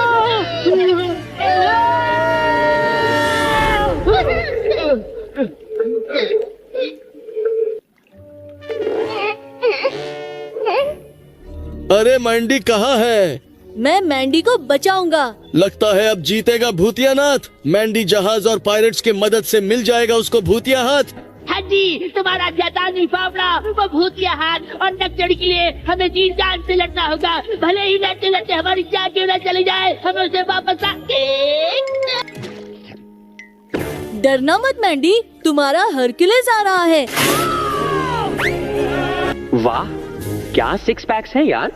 अरे मैंडी कहाँ है? मैं मैंडी को बचाऊंगा। लगता है अब जीतेगा भूतियानाथ। मैंडी जहाज और पायरेट्स की मदद से मिल जाएगा उसको भूतिया हाथ। हाँ जी, तुम्हारा शैतानी फावड़ा, वो भूतिया हाथ और नकचड़ी के लिए हमें जी जान से लड़ना होगा। भले ही लड़ते लड़ते हमारी जान क्यों न चली जाए, हमें उसे वापस डरना मत मैंडी, तुम्हारा हरक्यूलिस आ रहा है। वाह, क्या सिक्स पैक्स है यार।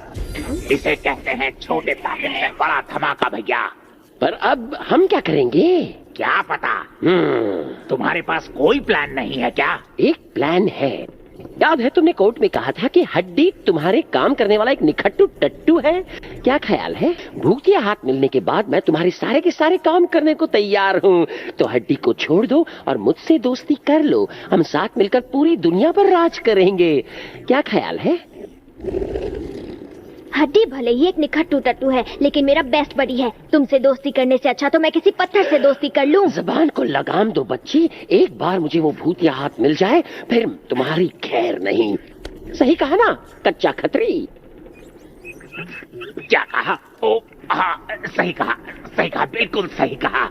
इसे कहते हैं छोटे पैकेट में बड़ा धमाका भैया। पर अब हम क्या करेंगे? क्या पता। तुम्हारे पास कोई प्लान नहीं है क्या? एक प्लान है। याद है तुमने कोर्ट में कहा था कि हड्डी तुम्हारे काम करने वाला एक निखट्टू टट्टू है। क्या ख्याल है, भूतिया हाथ मिलने के बाद मैं तुम्हारे सारे के सारे काम करने को तैयार हूँ। तो हड्डी को छोड़ दो और मुझसे दोस्ती कर लो। हम साथ मिलकर पूरी दुनिया पर राज करेंगे। क्या ख्याल है? हड्डी भले ही एक निखट्टू टट्टू है, लेकिन मेरा बेस्ट बडी है। तुमसे दोस्ती करने से अच्छा तो मैं किसी पत्थर से दोस्ती कर लूं। जबान को लगाम दो बच्ची। एक बार मुझे वो भूतिया हाथ मिल जाए फिर तुम्हारी खैर नहीं। सही कहा ना कच्चा खतरी? क्या कहा? ओ हाँ, सही कहा, सही कहा, बिल्कुल सही कहा।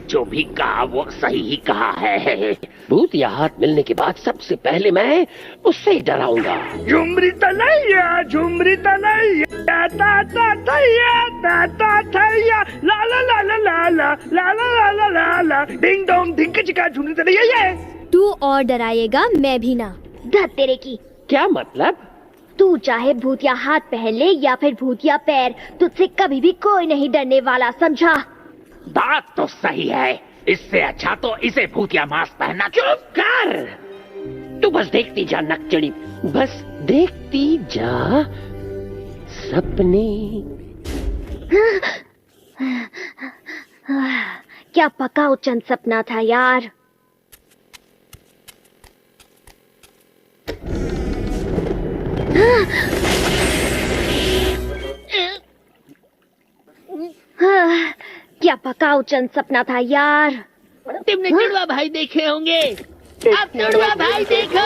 जो भी कहा वो सही ही कहा है। भूतिया हाथ मिलने के बाद सबसे पहले मैं उससे डराऊंगा। झुमरी तलैया, झुमरी तलैया, ता ता थैया, ता ता थैया, ला ला ला ला ला ला ला ला ला ला ला, डिंग डोंग ढिंक चिका, झुमरी तलैया ये। तू और डराएगा, मैं भी ना। धत तेरे की। क्या मतलब? तू चाहे भूतिया हाथ पहन ले या फिर भूतिया पैर, तुझसे कभी भी कोई नहीं डरने वाला, समझा? बात तो सही है। इससे अच्छा तो इसे भूतिया मास्क पहनना। चुप कर। तू बस देखती जा नकचड़ी, बस देखती जा। सपने क्या पका उचंद सपना था यार। क्या पका उचंद सपना था यार। तुमने जुड़वा भाई देखे होंगे, अब जुड़वा भाई देखो।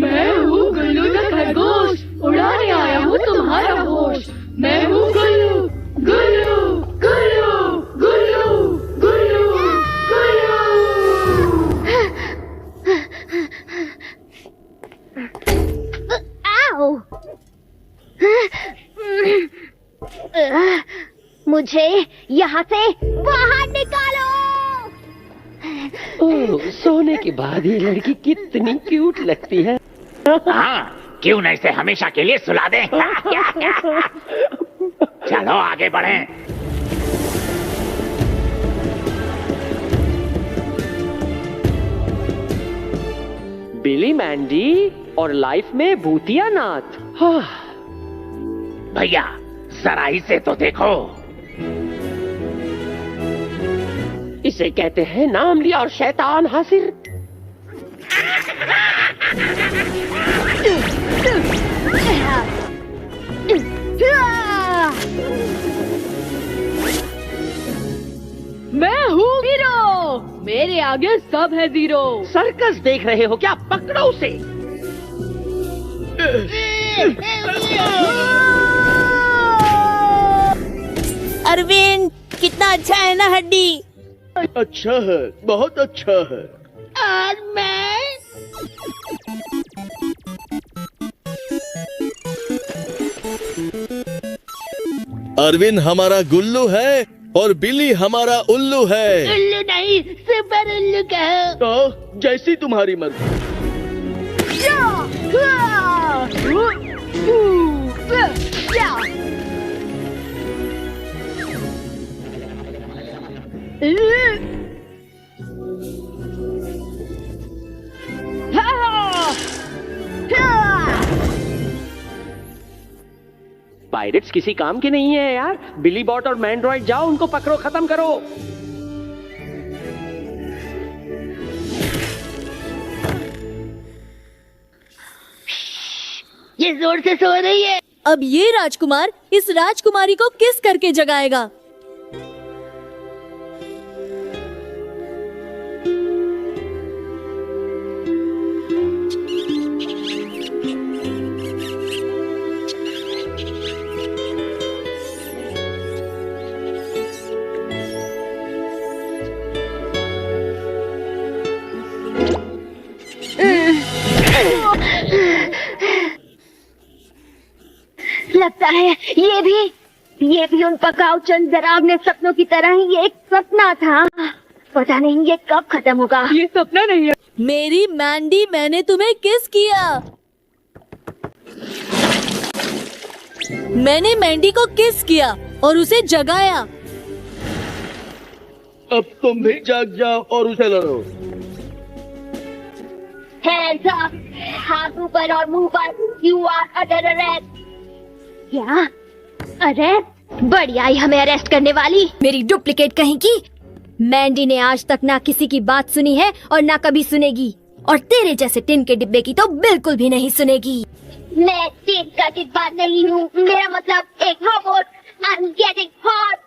मैं हूँ गुल्लू का खरगोश, उड़ाने आया हूँ तुम्हारा होश। मैं हूँ गुल्लू, गुल्लू, गुल्लू, गुल्लू, गुल्लू, गुल्लू। आओ। मुझे यहाँ से बाहर निकालो। ओह, सोने के बाद ये लड़की कितनी क्यूट लगती है। हाँ, क्यों नहीं इसे हमेशा के लिए सुला दें। चलो आगे बढ़ें। बिली मैंडी और लाइफ में भूतिया नाथ। भैया जरा इसे तो देखो। इसे कहते हैं नाम लिया और शैतान हासिर। मैं हूँ हीरो, मेरे आगे सब है जीरो। सर्कस देख रहे हो क्या? पकड़ो उसे। अरविंद, कितना अच्छा है ना हड्डी? अच्छा है, बहुत अच्छा है। और मैं अरविंद हमारा गुल्लू है और बिली हमारा उल्लू है। उल्लू नहीं, सुपर उल्लू कहो। तो जैसी तुम्हारी मर्जी। पायरेट्स किसी काम के नहीं है यार। बिली बॉट और मैंड्रॉइड जाओ, उनको पकड़ो, खत्म करो। ये जोर से सो रही है। अब ये राजकुमार इस राजकुमारी को किस करके जगाएगा? लगता है ये भी उन पकाऊ चंद डरावने सपनों की तरह ही एक सपना था। पता नहीं ये कब खत्म होगा। ये सपना नहीं है। मेरी मैंडी, मैंने तुम्हें किस किया? मैंने मैंडी को किस किया और उसे जगाया। अब तुम भी जाग जाओ और उसे लड़ो। Hands up, हाथ ऊपर और मुंह पर। You are under arrest। क्या? अरेस्ट? बड़ी आई हमें अरेस्ट करने वाली, मेरी डुप्लीकेट कहीं की। मैंडी ने आज तक ना किसी की बात सुनी है और ना कभी सुनेगी, और तेरे जैसे टिन के डिब्बे की तो बिल्कुल भी नहीं सुनेगी। मैं टिन का डिब्बा नहीं हूँ, मेरा मतलब एक रोबोट। I'm getting hot।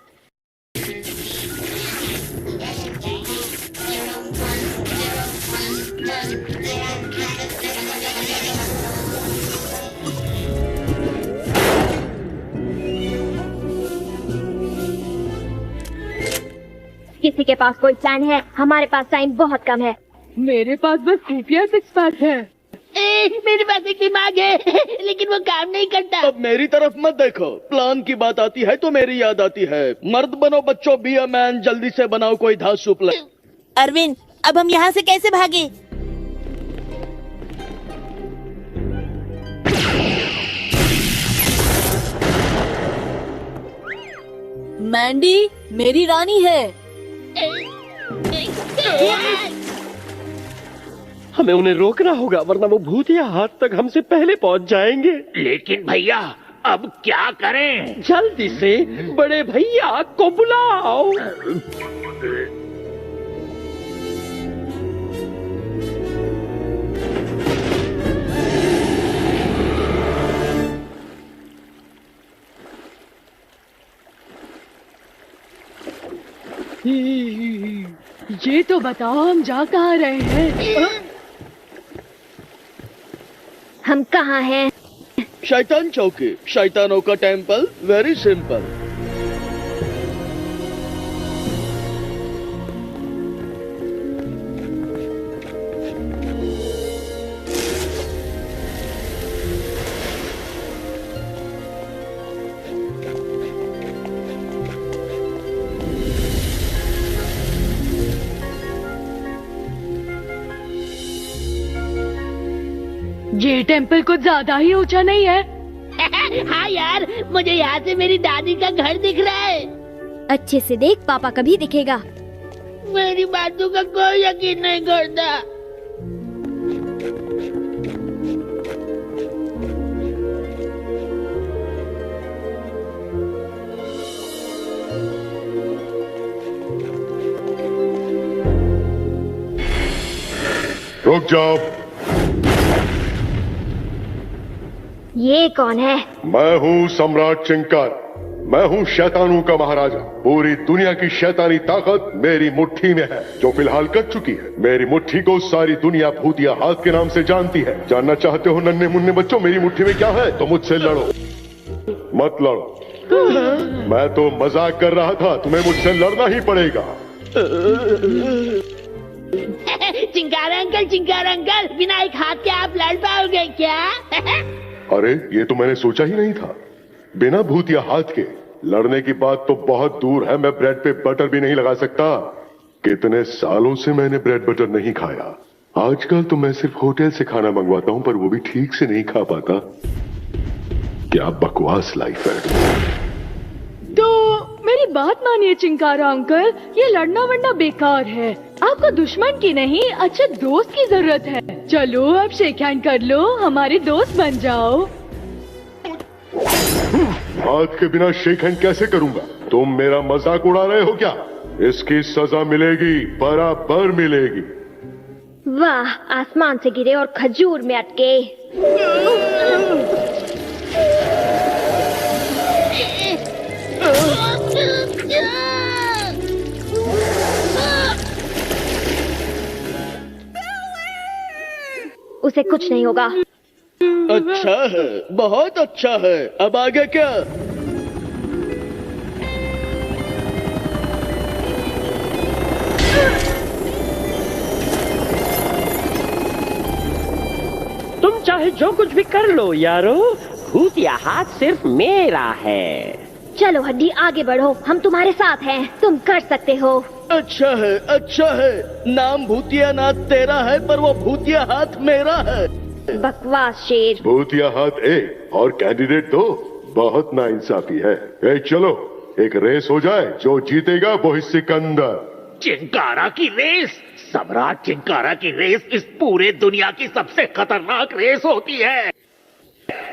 किसी के पास कोई प्लान है? हमारे पास टाइम बहुत कम है। मेरे पास बस खुफिया सिक्स पैक है। मेरे पास एक दिमाग है लेकिन वो काम नहीं करता। अब मेरी तरफ मत देखो, प्लान की बात आती है तो मेरी याद आती है। मर्द बनो बच्चों, बी अ मैन, जल्दी से बनाओ कोई धांसू प्लान। अरविंद, अब हम यहाँ से कैसे भागे? मैंडी मेरी रानी है। हमें उन्हें रोकना होगा, वरना वो भूतिया हाथ तक हमसे पहले पहुंच जाएंगे। लेकिन भैया अब क्या करें? जल्दी से बड़े भैया को बुलाओ। ये तो बताओ हम जा कहाँ रहे हैं? हम कहाँ हैं? शैतान चौकी, शैतानों का टेम्पल। Very simple. ये टेम्पल कुछ ज्यादा ही ऊंचा नहीं है? हाँ यार, मुझे यहाँ से मेरी दादी का घर दिख रहा है। अच्छे से देख, पापा कभी दिखेगा। मेरी बातों का कोई यकीन नहीं करता। रुक जाओ। ये कौन है? मैं हूँ सम्राट चिंकार। मैं हूँ शैतानों का महाराजा। पूरी दुनिया की शैतानी ताकत मेरी मुट्ठी में है, जो फिलहाल कट चुकी है। मेरी मुट्ठी को सारी दुनिया भूतिया हाथ के नाम से जानती है। जानना चाहते हो नन्हे मुन्ने बच्चों मेरी मुट्ठी में क्या है? तो मुझसे लड़ो। मत लड़ो। मैं तो मजाक कर रहा था, तुम्हें मुझसे लड़ना ही पड़ेगा। चिंकार अंकल, बिना एक हाथ के आप लड़ पाओगे क्या? अरे ये तो मैंने सोचा ही नहीं था। बिना भूतिया हाथ के लड़ने की बात तो बहुत दूर है। मैं ब्रेड पे बटर भी नहीं लगा सकता। कितने सालों से मैंने ब्रेड बटर नहीं खाया। आजकल तो मैं सिर्फ होटल से खाना मंगवाता हूँ, पर वो भी ठीक से नहीं खा पाता। क्या बकवास लाइफ है। तो मेरी बात मानिए चिंकारा अंकल, ये लड़ना वड़ना बेकार है। आपको दुश्मन की नहीं, अच्छे दोस्त की जरूरत है। चलो अब शेक हैंड कर लो, हमारे दोस्त बन जाओ। हाथ के बिना शेक हैंड कैसे करूंगा? तुम मेरा मजाक उड़ा रहे हो क्या? इसकी सजा मिलेगी, बराबर मिलेगी। वाह, आसमान से गिरे और खजूर में अटके। उसे कुछ नहीं होगा। अच्छा है, बहुत अच्छा है। अब आगे क्या? तुम चाहे जो कुछ भी कर लो यारो, भूतिया हाथ सिर्फ मेरा है। चलो हड्डी आगे बढ़ो, हम तुम्हारे साथ हैं, तुम कर सकते हो। अच्छा है, अच्छा है। नाम भूतिया नाथ तेरा है, पर वो भूतिया हाथ मेरा है। बकवास शेर। भूतिया हाथ एक और कैंडिडेट दो, बहुत नाइंसाफी है। चलो एक रेस हो जाए, जो जीतेगा वो ही सिकंदर। चिंकारा की रेस? सम्राट चिंकारा की रेस इस पूरे दुनिया की सबसे खतरनाक रेस होती है।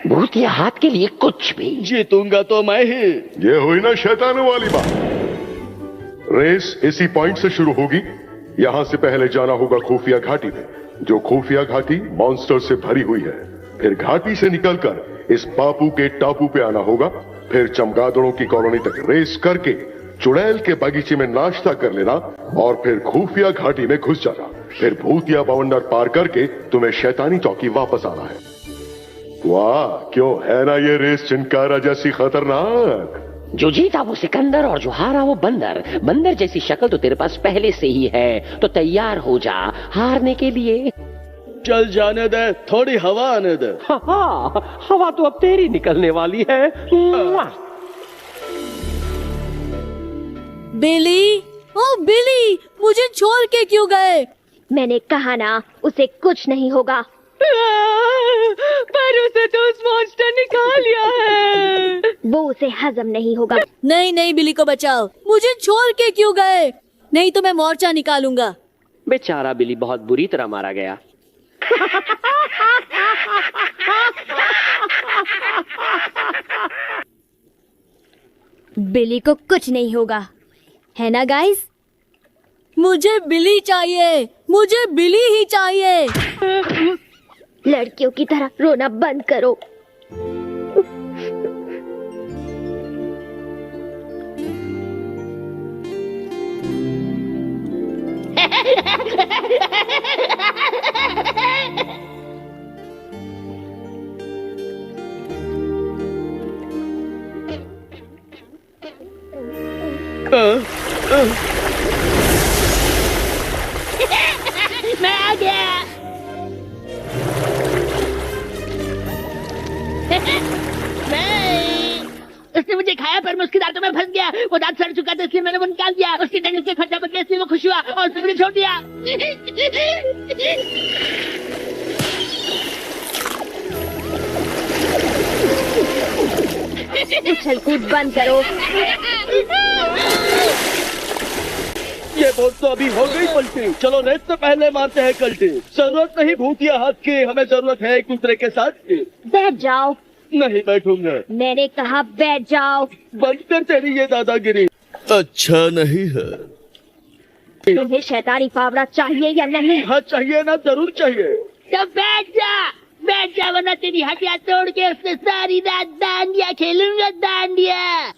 भूतिया हाथ के लिए कुछ भी। जीतूंगा तो मैं ही। ये हुई ना शैतानों वाली बात। रेस इसी पॉइंट से शुरू होगी। यहाँ से पहले जाना होगा खुफिया घाटी में, जो खुफिया घाटी मॉन्स्टर से भरी हुई है। फिर घाटी से निकलकर इस बापू के टापू पे आना होगा। फिर चमगादड़ों की कॉलोनी तक रेस करके चुड़ैल के बगीचे में नाश्ता कर लेना और फिर खुफिया घाटी में घुस जाना। फिर भूतिया बवंडर पार करके तुम्हें शैतानी चौकी वापस आना है। वाह, क्यों है ना ये रेस चिंकारा जैसी खतरनाक? जो जीता वो सिकंदर और जो हारा वो बंदर। बंदर जैसी शक्ल तो तेरे पास पहले से ही है, तो तैयार हो जा हारने के लिए। चल जाने दे, थोड़ी हवा आने दे। हवा तो अब तेरी निकलने वाली है। बिली, ओ बिली, मुझे छोड़ के क्यों गए? मैंने कहा ना, उसे कुछ नहीं होगा। पर उसे तो उस मॉन्स्टर ने खा लिया है। वो उसे हजम नहीं होगा। नहीं नहीं, बिली को बचाओ। मुझे छोड़ के क्यों गए? नहीं तो मैं मोर्चा निकालूंगा। बेचारा बिली बहुत बुरी तरह मारा गया। बिली को कुछ नहीं होगा, है ना गाइस? मुझे बिली चाहिए, मुझे बिली ही चाहिए। लड़कियों की तरह रोना बंद करो। मैं आ गया। उसने मुझे खाया, पर मैं उसके दांतों में फंस गया। वो दांत सड़ चुका था, इसलिए मैंने वो निकाल दिया। उसकी टंग से खर्चा बच गया, इसलिए वो खुश हुआ और उसने मुझे छोड़ दिया। उछल कूद बंद करो। ये बहुत तो अभी हो गई पलटी। चलो रेस से पहले मारते हैं कल्टी। जरूरत नहीं भूतिया हाथ की, हमें जरूरत है एक दूसरे के साथ की। बैठ जाओ। नहीं बैठूंगा। मैंने कहा बैठ जाओ। बंद कर तेरी ये दादागिरी। अच्छा नहीं है। तुम्हें शैतानी फावड़ा चाहिए या नहीं? हाँ चाहिए ना, जरूर चाहिए। तो बैठ जा, वरना तेरी हड्डियां तोड़ के उससे सारी रात डांडिया खेलूंगा। डांडिया।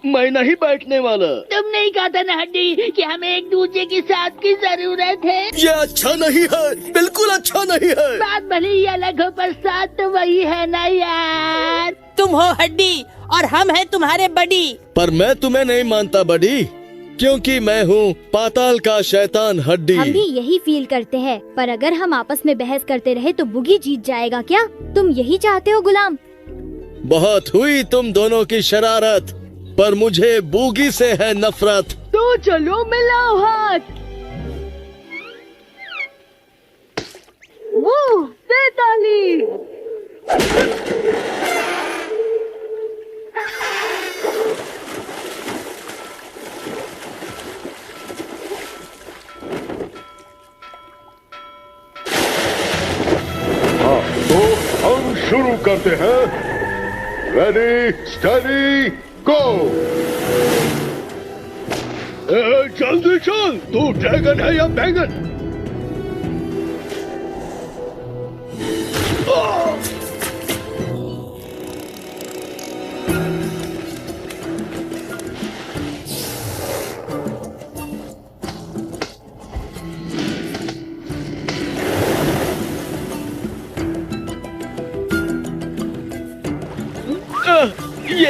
मैं नहीं बैठने वाला। तुम नहीं कहा था ना हड्डी कि हमें एक दूसरे की साथ की जरूरत है? ये अच्छा नहीं है, बिल्कुल अच्छा नहीं है। बात भले ही अलग हो, पर साथ तो वही है ना यार। तुम हो हड्डी और हम हैं तुम्हारे बडी। पर मैं तुम्हें नहीं मानता बडी, क्योंकि मैं हूँ पाताल का शैतान हड्डी। हम भी यही फील करते हैं, पर अगर हम आपस में बहस करते रहे तो बुगी जीत जाएगा क्या? तुम यही चाहते हो गुलाम? बहुत हुई तुम दोनों की शरारत, पर मुझे बूगी से है नफरत। तो चलो मिलाओ हाथ। वो ताली। हाँ, तो हम शुरू करते हैं। रेडी स्टडी गो। जल्दी चल, तू ड्रैगन है या बैंगन?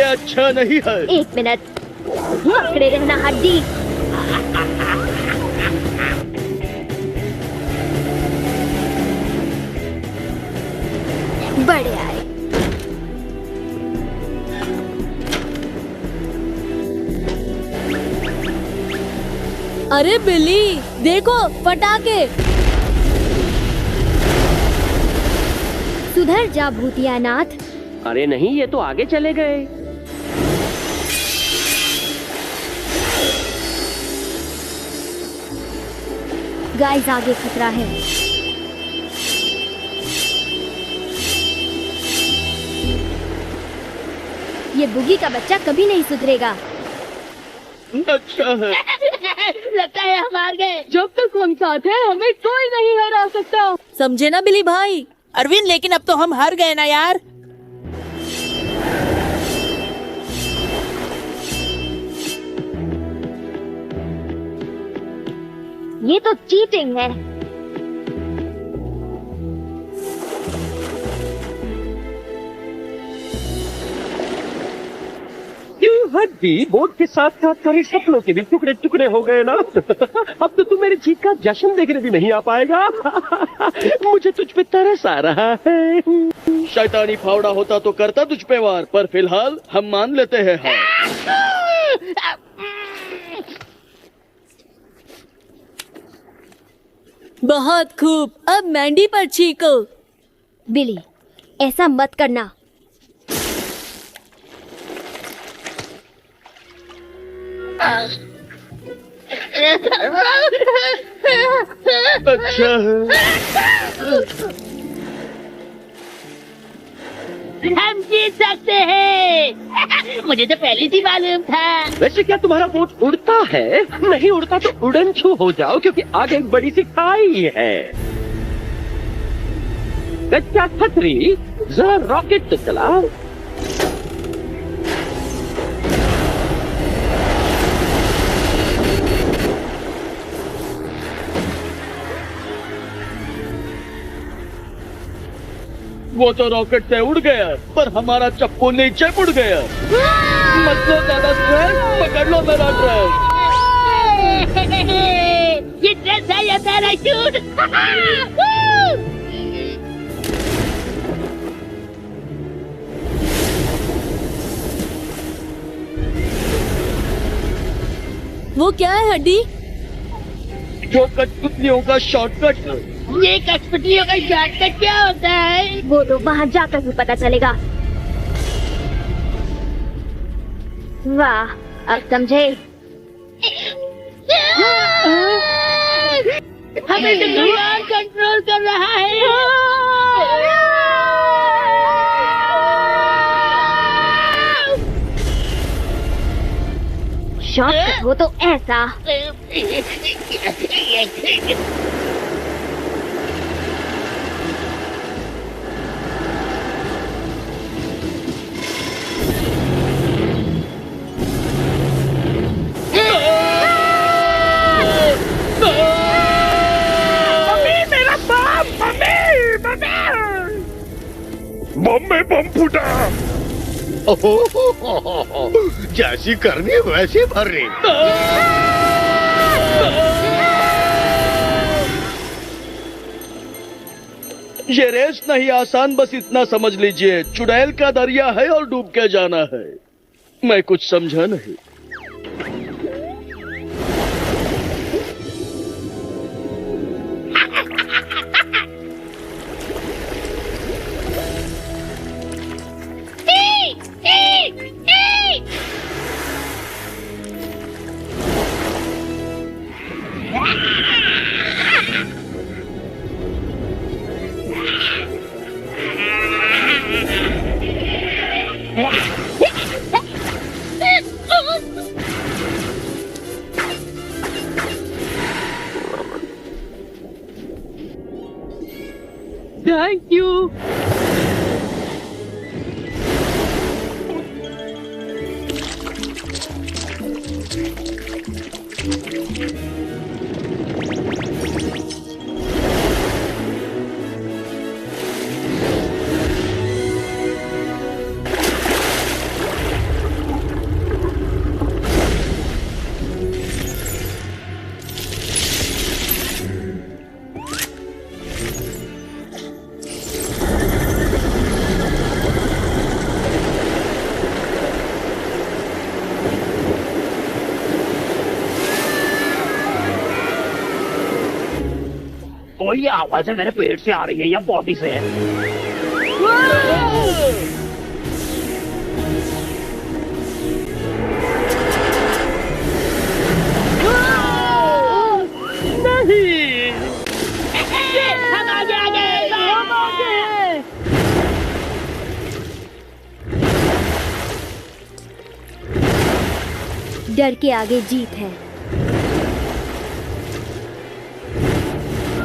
अच्छा नहीं है। 1 मिनट, पकड़े रहना हड्डी। बड़े आए। अरे बिली देखो पटाखे। सुधर जा भूतियानाथ। अरे नहीं, ये तो आगे चले गए। गाइस आगे खतरा है। ये बुगी का बच्चा कभी नहीं सुधरेगा। अच्छा है। लगता है हम हार गए। जब तक हम साथ हैं हमें कोई नहीं हरा सकता। समझे ना बिली भाई। अरविंद लेकिन अब तो हम हार गए ना यार। ये तो चीटिंग है। हड्डी बोर्ड के साथ साथ सारे सपनों के भी टुकड़े टुकड़े हो गए ना। अब तो तू मेरी जीत का जश्न देखने भी नहीं आ पाएगा। मुझे तुझ पे तरस आ रहा है। शैतानी फावड़ा होता तो करता तुझ पे वार, पर फिलहाल हम मान लेते हैं हार। बहुत खूब, अब मैंडी पर छीको। बिली ऐसा मत करना। अच्छा है। हम जीत सकते हैं। मुझे तो पहले से मालूम था। वैसे क्या तुम्हारा वोट उड़ता है? नहीं उड़ता तो उड़न छू हो जाओ, क्योंकि आगे एक बड़ी सी खाई है। कच्चा खतरी, जरा रॉकेट तो चलाओ। वो तो रॉकेट से उड़ गया, पर हमारा चप्पू नीचे उड़ गया। मत लो ज्यादा स्ट्रेस, पकड़ लो मेरा ड्रेस। ये ड्रेस है या पैराशूट? वो क्या है हड्डी? जो कठपुतलियों का शॉर्टकट है। ये कठपुतलियों का शॉर्टकट क्या होता है? वो तो वहाँ जाकर ही पता चलेगा। वाह, अब समझे। हमें तो कोई और कंट्रोल कर रहा है। शॉर्टकट हो तो ऐसा। बम में बम फूटा। जैसी करनी वैसी भरनी। ये रेस नहीं आसान, बस इतना समझ लीजिए, चुड़ैल का दरिया है और डूब के जाना है। मैं कुछ समझा नहीं। Thank you. ये आवाजें मेरे पेट से आ रही है या बॉडी से है? नहीं, हम आगे हम आगे। डर के आगे जीत है।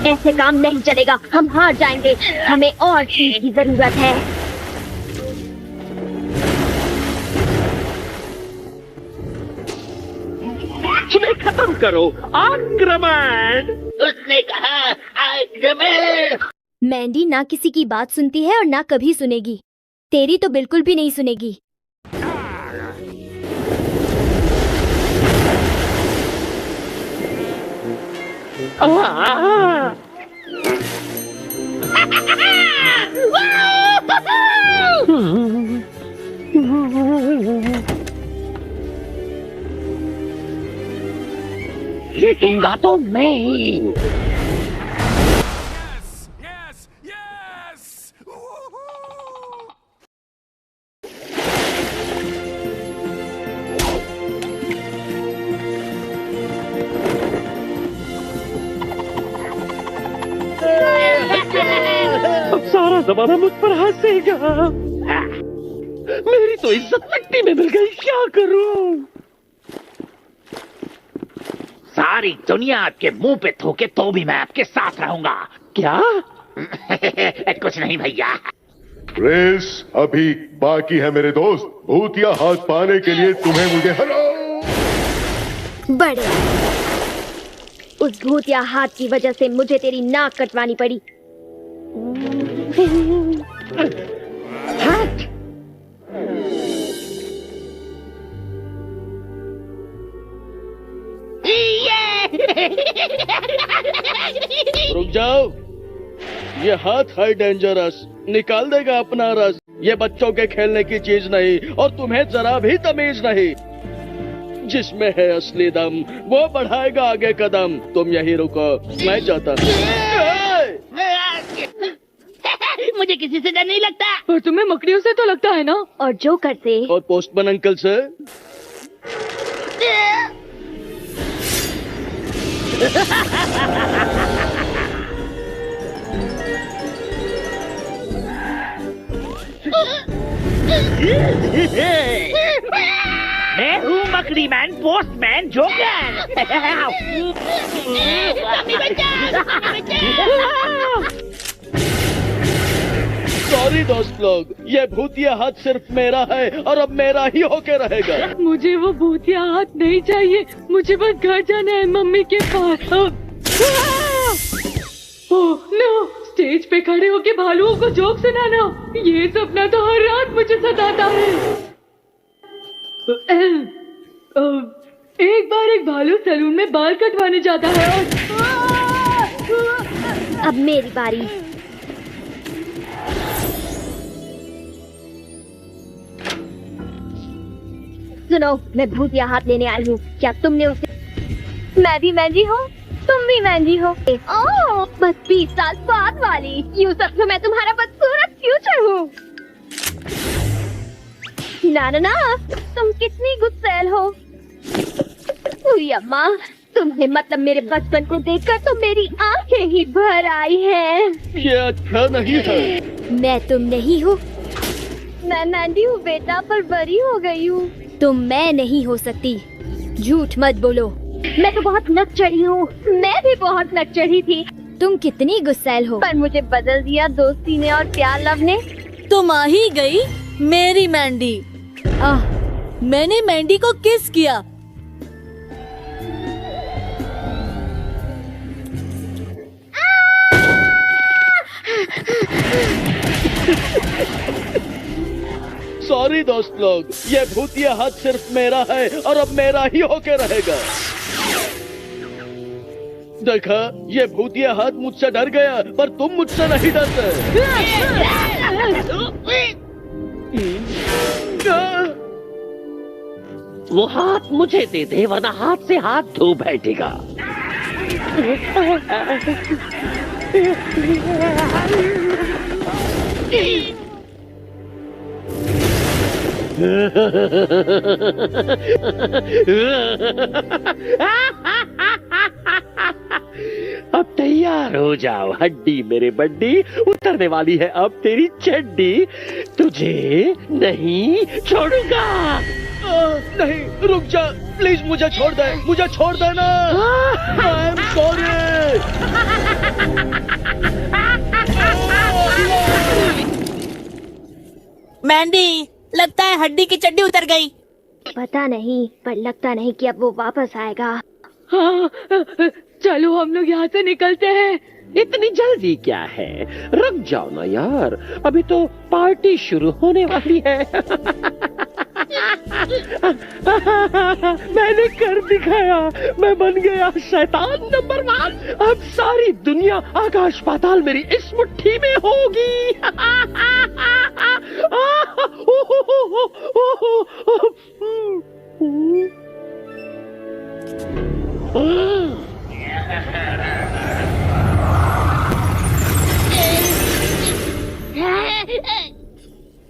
ऐसे काम नहीं चलेगा, हम हार जाएंगे। हमें और चीज की जरूरत है। तुम्हें खत्म करो, आक्रमण। उसने कहा आक्रमण। मैंडी ना किसी की बात सुनती है और ना कभी सुनेगी। तेरी तो बिल्कुल भी नहीं सुनेगी। जीतूंगा तो मैं ही। अब सारा जमाना मुझ पर हंसेगा। मेरी तो इज्जत मिट्टी में मिल गई, क्या करूं? सारी दुनिया आपके मुंह पे थूके तो भी मैं आपके साथ रहूंगा। क्या? कुछ नहीं भैया। रेस अभी बाकी है मेरे दोस्त। भूतिया हाथ पाने के लिए तुम्हें मुझे बड़े उस भूतिया हाथ की वजह से मुझे तेरी नाक कटवानी पड़ी। हाथ रुक जाओ, ये हाथ है डेंजरस, निकाल देगा अपना रस। ये बच्चों के खेलने की चीज नहीं और तुम्हें जरा भी तमीज नहीं। जिसमें है असली दम वो बढ़ाएगा आगे कदम। तुम यहीं रुको, मैं जाता हूँ। मुझे किसी से डर नहीं लगता। और तुम्हें मकड़ियों से तो लगता है ना? और जोकर से। और पोस्टमैन अंकल से। मैं हूँ मकड़ी मैन, पोस्टमैन, जोकर। सॉरी दोस्त लोग, ये भूतिया हाथ सिर्फ मेरा है और अब मेरा ही होके रहेगा। मुझे वो भूतिया हाथ नहीं चाहिए, मुझे बस घर जाना है मम्मी के पास। ओह नो, स्टेज पे खड़े होके भालुओं को जोक सुनाना, ये सपना तो हर रात मुझे सताता है। एक बार एक भालू सैलून में बाल कटवाने जाता है। अब मेरी बारी। सुनो, मैं भूतिया हाथ लेने आई हूँ। क्या तुमने उसे? मैं भी मैंडी हूँ, तुम भी मैंडी हो। ओह, बस 20 साल बाद वाली। यूँ सब तो मैं तुम्हारा बदसूरत फ्यूचर हूँ। ना ना ना, तुम कितनी गुस्सैल हो। अम्मा, तुम्हें मतलब मेरे बचपन को देखकर तो मेरी आंखें ही भर आई हैं। ये अच्छा नहीं है। मैं तुम नहीं हूँ। मैं मैंडी हूँ बेटा, पर बड़ी हो गई हूँ। तुम मैं नहीं हो सकती, झूठ मत बोलो। मैं तो बहुत नक चढ़ी हूँ। मैं भी बहुत नक चढ़ी थी। तुम कितनी गुस्सैल हो। पर मुझे बदल दिया दोस्ती ने और प्यार लव ने। तुम आ ही गई मेरी मैंडी। मैंने मैंडी को किस किया। सॉरी दोस्त लोग, ये भूतिया हाथ सिर्फ मेरा है और अब मेरा ही होके रहेगा। देखा, ये भूतिया हाथ मुझसे डर गया, पर तुम मुझसे नहीं डरते। वो हाथ मुझे दे दे, वरना हाथ से हाथ धो बैठेगा। अब तैयार हो जाओ हड्डी मेरे बड्डी, उतरने वाली है अब तेरी चड्डी, तुझे नहीं छोड़ूंगा। नहीं रुक जा प्लीज, मुझे छोड़ दे, मुझे छोड़ देना। I am sorry. मैंडी, लगता है हड्डी की चड्डी उतर गई। पता नहीं, पर लगता नहीं कि अब वो वापस आएगा। हाँ, चलो हम लोग यहाँ से निकलते हैं। इतनी जल्दी क्या है, रुक जाओ ना यार, अभी तो पार्टी शुरू होने वाली है। मैंने कर दिखाया, मैं बन गया शैतान नंबर 1। अब सारी दुनिया आकाश पाताल मेरी इस मुट्ठी में होगी।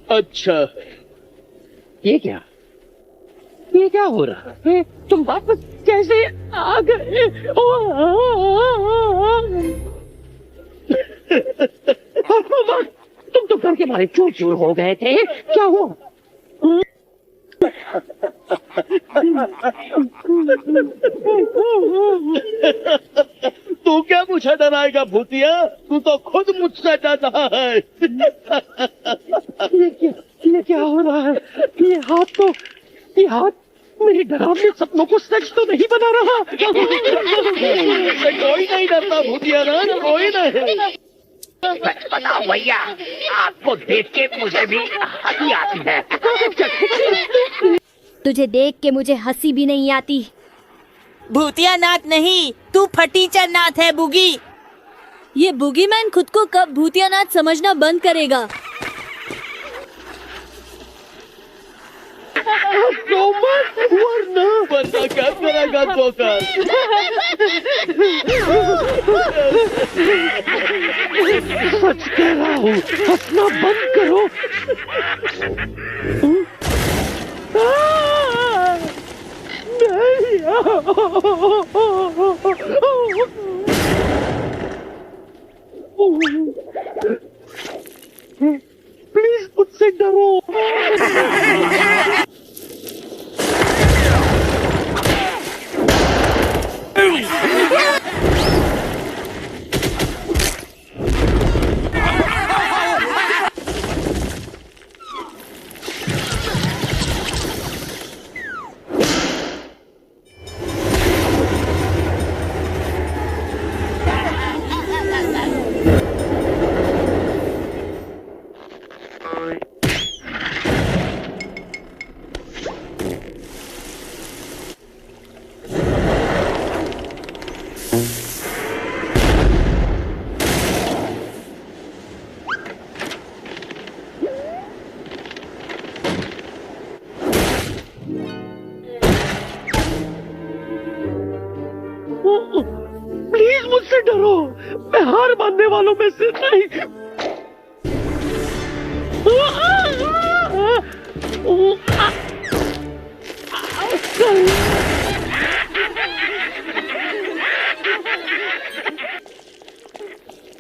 अच्छा, ये क्या हो रहा है? तुम वापस कैसे आ गए? तुम तो डर के मारे चूर चूर हो गए थे, क्या हुआ? तू क्या मुझे डराएगा भूतिया, तू तो खुद मुझसे डर रहा है। ये क्या हो रहा है? ये हाथ मेरे डरावने सपनों को सच तो नहीं बना रहा। कोई नहीं डरता भूतिया ना, कोई नहीं। बताओ भैया, आपको देख के मुझे भी हंसी आती है। तुझे देख के मुझे हंसी भी नहीं आती। भूतिया नाथ नहीं, तू फटीचर नाथ है बुगी। ये बुगी मैन खुद को कब भूतिया नाथ समझना बंद करेगा? वरना क्या करेगा जोकर? सच कह रहा हूँ, हंसना बंद करो। प्लीज मुझसे डरो। प्लीज मुझसे डरो, मैं हार मानने वालों में से नहीं।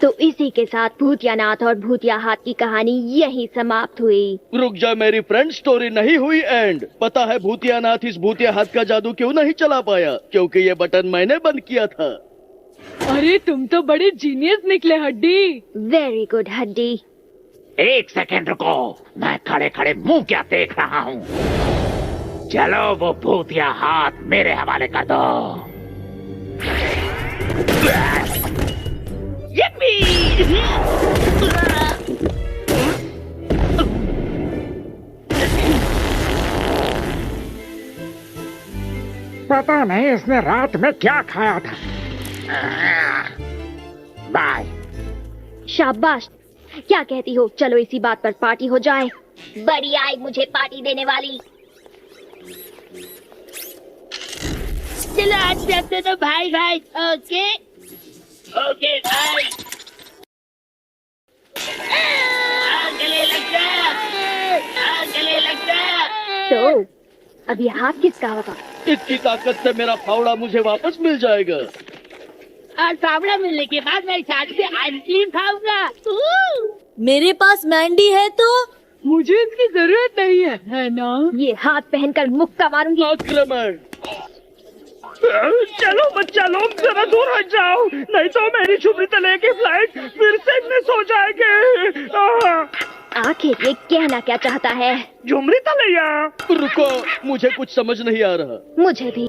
तो इसी के साथ भूतियानाथ और भूतिया हाथ की कहानी यही समाप्त हुई। रुक जा मेरी फ्रेंड, स्टोरी नहीं हुई एंड। पता है भूतियानाथ इस भूतिया हाथ का जादू क्यों नहीं चला पाया? क्योंकि ये बटन मैंने बंद किया था। अरे तुम तो बड़े जीनियस निकले हड्डी। वेरी गुड हड्डी। एक सेकेंड रुको, मैं खड़े खड़े मुंह क्या देख रहा हूँ। चलो वो भूतिया हाथ मेरे हवाले कर दो। पता नहीं इसने रात में क्या खाया था। बाय। शाबाश, क्या कहती हो? चलो इसी बात पर पार्टी हो जाए। बड़ी आई मुझे पार्टी देने वाली। चलो आज चलते तो भाई भाई। ओके ओके भाई। तो अब ये हाथ किसका होगा? इसकी ताकत से मेरा फावड़ा मुझे वापस मिल जाएगा। और फावड़ा मिलने के बाद मैं शादी से आइसक्रीम खाऊंगा। मेरे पास मैंडी है तो मुझे इसकी जरूरत नहीं है ना? ये हाथ पहनकर मुक्का मारूंगी। आक्रमण। चलो बच्चा लोग जरा दूर हट जाओ, नहीं तो मेरी झुमरी तले की फ्लाइट फिर से मिस हो जाएगी। आखिर ये कहना क्या चाहता है? झुमरी तलैया। रुको, मुझे कुछ समझ नहीं आ रहा। मुझे भी।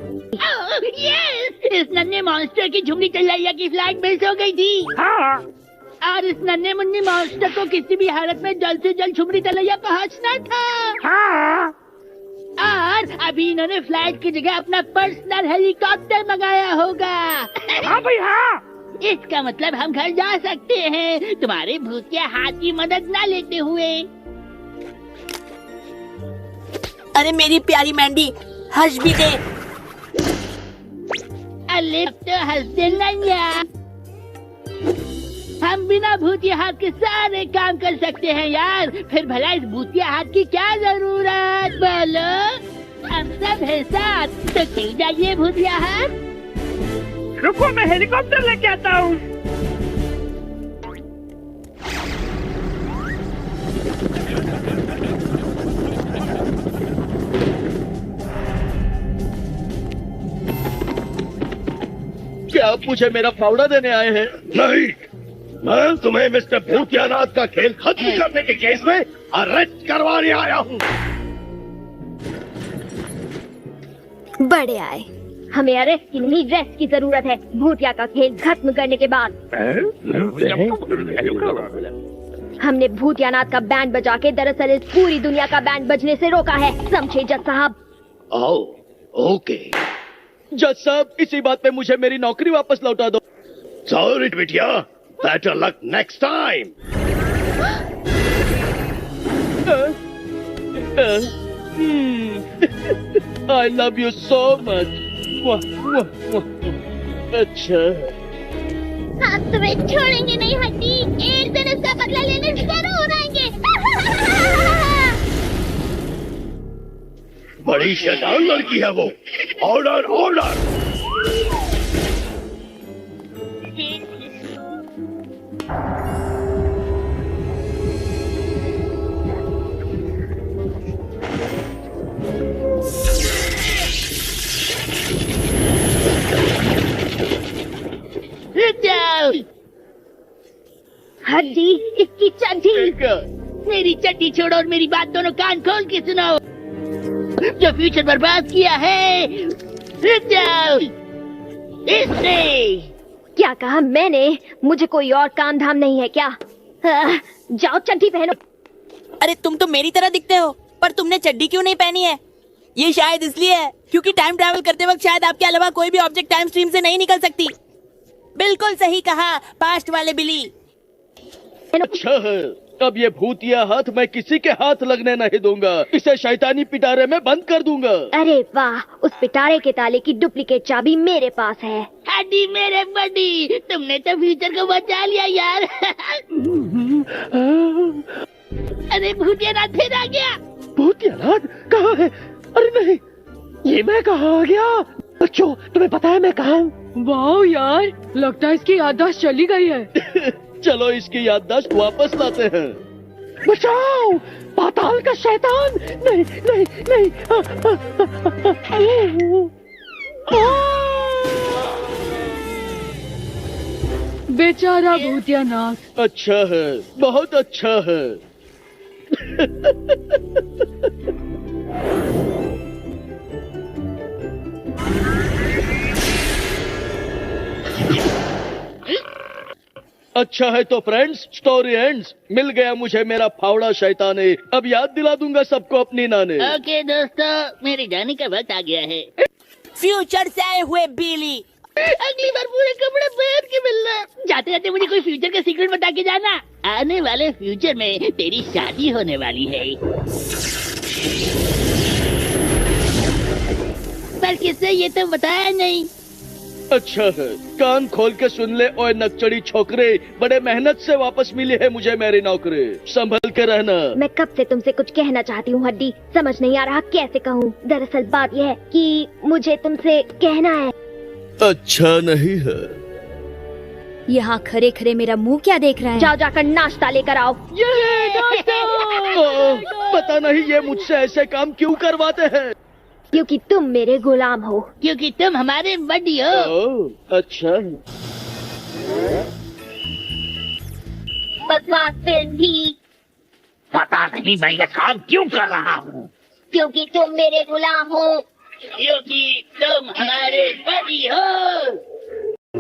यस, इस नन्हे मॉन्स्टर की झुमरी तलैया की फ्लाइट मिस हो गई थी। हाँ। और इस नन्हे मुन्ने मॉन्स्टर को किसी भी हालत में जल्द से जल्द झुमरी तलैया पहुंचना था। हाँ। और अभी इन्होंने फ्लाइट की जगह अपना पर्सनल हेलीकॉप्टर मंगाया होगा। हाँ भाई हाँ। इसका मतलब हम घर जा सकते हैं तुम्हारे भूतिया हाथ की मदद न लेते हुए। अरे मेरी प्यारी मैंडी, हंस भी दे। अरे तो हंस दे नैया। हम बिना भूतिया हाथ के सारे काम कर सकते हैं यार। फिर भला इस भूतिया हाथ की क्या जरूरत? बोलो, हम सब है साथ, तो क्यों जाइए भूतिया हाथ? रुको, मैं हेलीकॉप्टर लेके आता हूँ। क्या आप मुझे मेरा फावड़ा देने आए हैं? नहीं, मैं तुम्हें मिस्टर भूतियानाथ का खेल खत्म करने के केस में अरेस्ट करवाने आया हूँ। बड़े आए, हमें अरेस्ट की नहीं रेस्ट की जरूरत है। भूतिया का खेल खत्म करने के बाद हमने भूतियानाथ का बैंड बजा के दरअसल इस पूरी दुनिया का बैंड बजने से रोका है, समझे जज साहब? ओके जज साहब, इसी बात पे मुझे मेरी नौकरी वापस लौटा दो। सॉरी बिटिया, better luck next time. I love you so much. अच्छा, हम तुम्हें छोड़ेंगे नहीं हड्डी, एक दिन इसका बदला लेने जरूर आएंगे। बड़ी शैतान लड़की है वो। Order order. हड्डी, इसकी चड्डी। मेरी चड्डी छोड़ो और मेरी बात दोनों कान खोल के सुनो। जो फ्यूचर बर्बाद किया है, रुक जाओ। इसने क्या कहा मैंने? मुझे कोई और काम धाम नहीं है क्या? जाओ चड्डी पहनो। अरे तुम तो मेरी तरह दिखते हो, पर तुमने चड्डी क्यों नहीं पहनी है? ये शायद इसलिए है क्योंकि टाइम ट्रैवल करते वक्त शायद आपके अलावा कोई भी ऑब्जेक्ट टाइम स्ट्रीम से नहीं निकल सकती। बिल्कुल सही कहा पास्ट वाले बिली। अच्छा है, अब ये भूतिया हाथ मैं किसी के हाथ लगने नहीं दूंगा। इसे शैतानी पिटारे में बंद कर दूंगा। अरे वाह, उस पिटारे के ताले की डुप्लीकेट चाबी मेरे पास है। हड्डी मेरे बड़ी, तुमने तो फ्यूचर को बचा लिया यार। अरे भूतियानाथ फिर आ गया। भूतियानाथ कहाँ है? अरे नहीं, ये मैं कहाँ आ गया? बच्चों, तुम्हें पता है मैं कहाँ हूँ? वाह यार, लगता है इसकी याददाश्त चली गई है। चलो इसकी याददाश्त वापस लाते हैं। बचाओ, पाताल का शैतान! नहीं नहीं नहीं। बेचारा भूतियानाथ। अच्छा है, बहुत अच्छा है। अच्छा है तो फ्रेंड्स, स्टोरी एंड्स। मिल गया मुझे मेरा फावड़ा शैताने। अब याद दिला दूंगा सबको अपनी नानी। ओके दोस्तों, मेरे जाने का वक्त आ गया है। फ्यूचर से आए हुए बिली, अगली बार पूरे कपड़े पहन के मिलना। जाते जाते मुझे कोई फ्यूचर का सीक्रेट बता के जाना। आने वाले फ्यूचर में तेरी शादी होने वाली है। पर किससे ये तो बताया नहीं। अच्छा है, कान खोल के सुन ले ओए नकचड़ी छोकरे, बड़े मेहनत से वापस मिली है मुझे मेरी नौकरी, संभल के रहना। मैं कब से तुमसे कुछ कहना चाहती हूँ हड्डी, समझ नहीं आ रहा कैसे कहूँ। दरअसल बात यह है कि मुझे तुमसे कहना है। अच्छा नहीं है। यहाँ खरे खरे मेरा मुंह क्या देख रहा है? जाओ जाकर नाश्ता लेकर आओ। पता नहीं ये मुझसे ऐसे काम क्यों करवाते हैं। क्योंकि तुम मेरे गुलाम हो। क्योंकि तुम हमारे बड़ी हो। अच्छा। बकवास फिल्म भी। पता नहीं मैं ये काम क्यों कर रहा हूँ। क्योंकि तुम मेरे गुलाम हो। क्योंकि तुम हमारे बड़ी हो।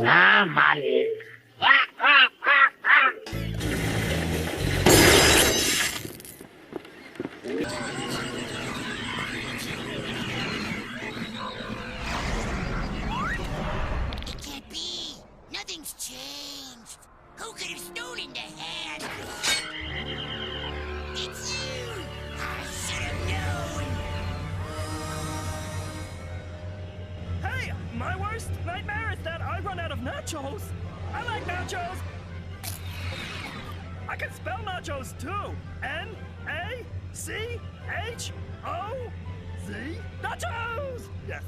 हाँ मालिक। Nothing's changed. Who could have stolen the hat? It's you! I should have known! Hey, my worst nightmare is that I run out of nachos. I like nachos. I can spell nachos too. N-A-C-H-O-Z. Nachos! Yes.